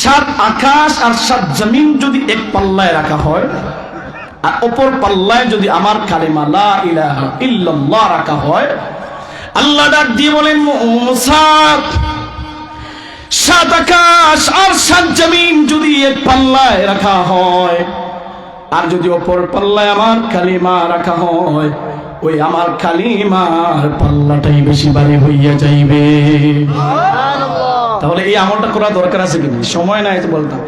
7 আকাশ আর 7 জমিন যদি এক পাল্লায় রাখা হয়, আর অপর পাল্লায় যদি আমার কালেমা লা ইলাহা ইল্লাল্লাহ রাখা হয়, আল্লাহ ডাক দিয়ে বলেন মুসা 7 আকাশ আর 7 জমিন যদি এক পাল্লায় রাখা হয়, আর যদি অপর পাল্লায় আমার কালিমা রাখা হয়, ওই আমার কালিমার পাল্লাটাই বেশি ভারী হইয়া যাইবে। তাহলে এই আমলটা করা দরকার আছে কিনা? সময় নাই তো বলতাম।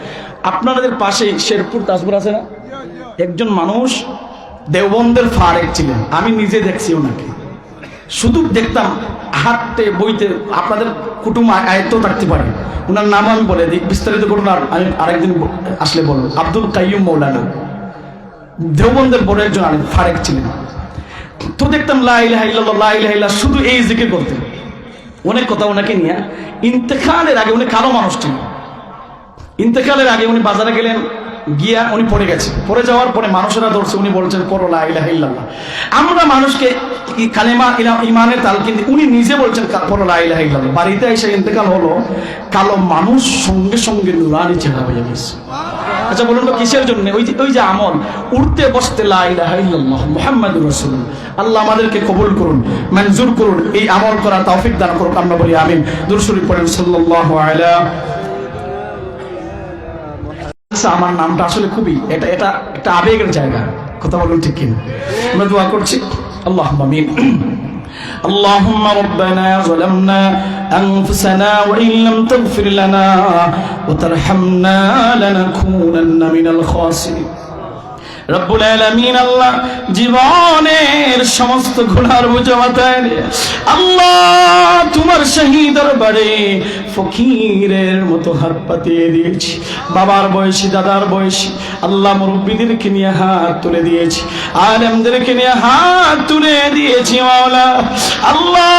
আপনাদের পাশে শেরপুর তাজপুর আছে না? একজন মানুষ দেওবন্দের ফারেক ছিলেন, আমি নিজে দেখছি ওনাকে, শুধু দেখতাম হাঁটতে বইতে। আপনাদের কুটুম আয়ত্ত থাকতে পারে, ওনার নাম আমি বলে দিই, বিস্তারিত করুন, আমি আরেকদিন আসলে বলবো। আব্দুল কাইয়ুম মৌলানা, দেওবন্দের বড় একজন আলেম, ফারেক ছিলেন। তো দেখতাম লা ইলাহা ইল্লাল্লাহ, লা ইলাহা ইল্লাল্লাহ শুধু এই জিকির করতেন। অনেক কথা ওনাকে নিয়ে। ইন্তেকালের আগে, উনি কালো মানুষ ছিলেন, ইন্তেকালের আগে উনি বাজারে গেলেন, গিয়া উনি পড়ে গেছে, পড়ে যাওয়ার পরে মানুষেরা ধরছে, উনি বলছেন পড়ো লা ইলাহা ইল্লাল্লাহ। আমরা মানুষকে কালেমা ইমানের তালকিন, উনি নিজে বলছেন পড়ো লা ইলাহা ইল্লাল্লাহ। বাড়িতে এসে ইন্তেকাল হলো, কালো মানুষ সঙ্গে সঙ্গে নুরানি চেহারা হয়ে গেছে। আচ্ছা বলুন তো কিসের জন্য? ওই যে আমল, উঠতে বসতে লা ইলাহা ইল্লাল্লাহ মুহাম্মাদুর রাসূলুল্লাহ। আল্লাহ আমাদেরকে কবুল করুন, মঞ্জুর করুন, এই আমল করার তৌফিক দান করুন। আমরা বলি আমিন। দুরূদ শরীফ পড়েন সাল্লাল্লাহু আলাইহি। আমার নামটা আসলে খুবই এটা একটা আবেগের জায়গা। কথা বলুন ঠিক কিনা? আমরা দোয়া করছি, আল্লাহুম্মা আমিন। اللهم ربنا ظلمنا أنفسنا وإن لم تغفر لنا وترحمنا لنكونن من الخاسرين। রব্বুল আলামিন আল্লাহ জীবনের সমস্ত গুনার বোঝা মাথায় নিয়ে আল্লাহ তোমার শাহী দরবারে ফকিরের মতো হাত পাতিয়ে দিয়েছি। বাবার বয়সী, দাদার বয়সী আল্লাহ মুরব্বিদেরকে নিয়ে হাত তুলে দিয়েছি, আলেমদেরকে নিয়ে হাত তুলে দিয়েছি। মাওলা আল্লাহ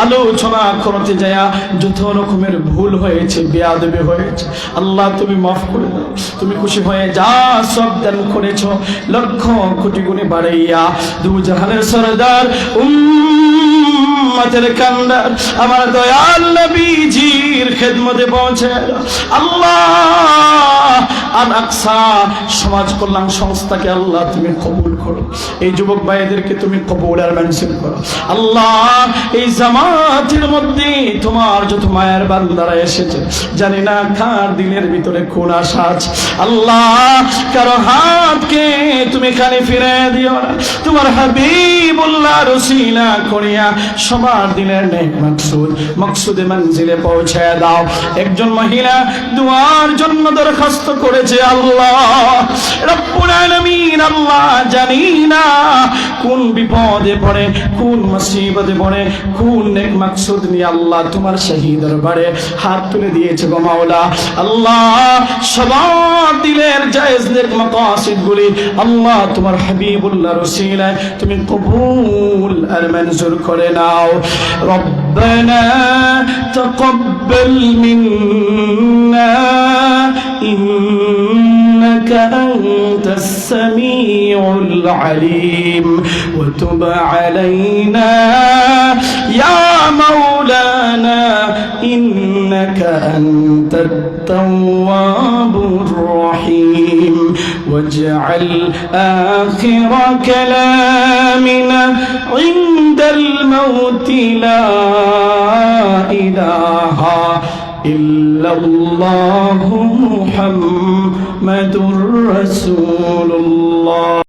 আলোচনা করতে যায় যত রকমের ভুল হয়েছে, বেয়াদবি হয়েছে, আল্লাহ তুমি মাফ করে দাও। তুমি খুশি হয়ে যা সব দান করেছো লক্ষ কোটি গুণে বাড়াইয়া দু জাহানের সরদার উম্মতের কান্ডার আমার দয়াল নবীজির খেদমতে পৌঁছে আল্লাহ আল আকসা সমাজ কল্যাণ সংস্থাকে আল্লাহ তুমি কবুল করো, এই যুবক ভাইদেরকে তুমি কবুল আর মঞ্জুর করো আল্লাহ। এই জামাতের মধ্যে তোমার যত মায়ের বান্দারা এসেছে, জানি না কার দিলের ভিতরে কোন আশা আছে আল্লাহ, কারো হাতকে তুমি খালি ফিরে দিও না, তোমার হাবিবুল্লাহ রসিলা করিয়া সবার দিলের নেক মকসুদে মঞ্জিলে পৌঁছে দাও। একজন মহিলা দুয়ার জন্য দরখাস্ত করেছে আল্লাহ রব্বুল আলামিন, আল্লাহ জানি না কোন বিপদে পড়ে, কোন মুসিবতে পড়ে, কোন নেক মকসুদ নিয়ে আল্লাহ তোমার শাহী দরবারে হাত তুলে দিয়েছে গো মাওলা। আল্লাহ সবার দিলের জায়েজ নেক মাকাসিদ গুলি আল্লাহ তোমার হাবিবুল্লাহ রসিলায় তুমি কবুল আর মঞ্জুর করে নাও। রব্বানা তাকাব্বাল মিন্না ইন্নাকা আনতাস সামিউল আলিম ওয়া তুব আলাইনা ইয়া মাওলানা ইন্নাকা আনতাত তাওয়াবুর রহিম واجعل آخر كلامنا عند الموت لا إله إلا الله محمد رسول الله.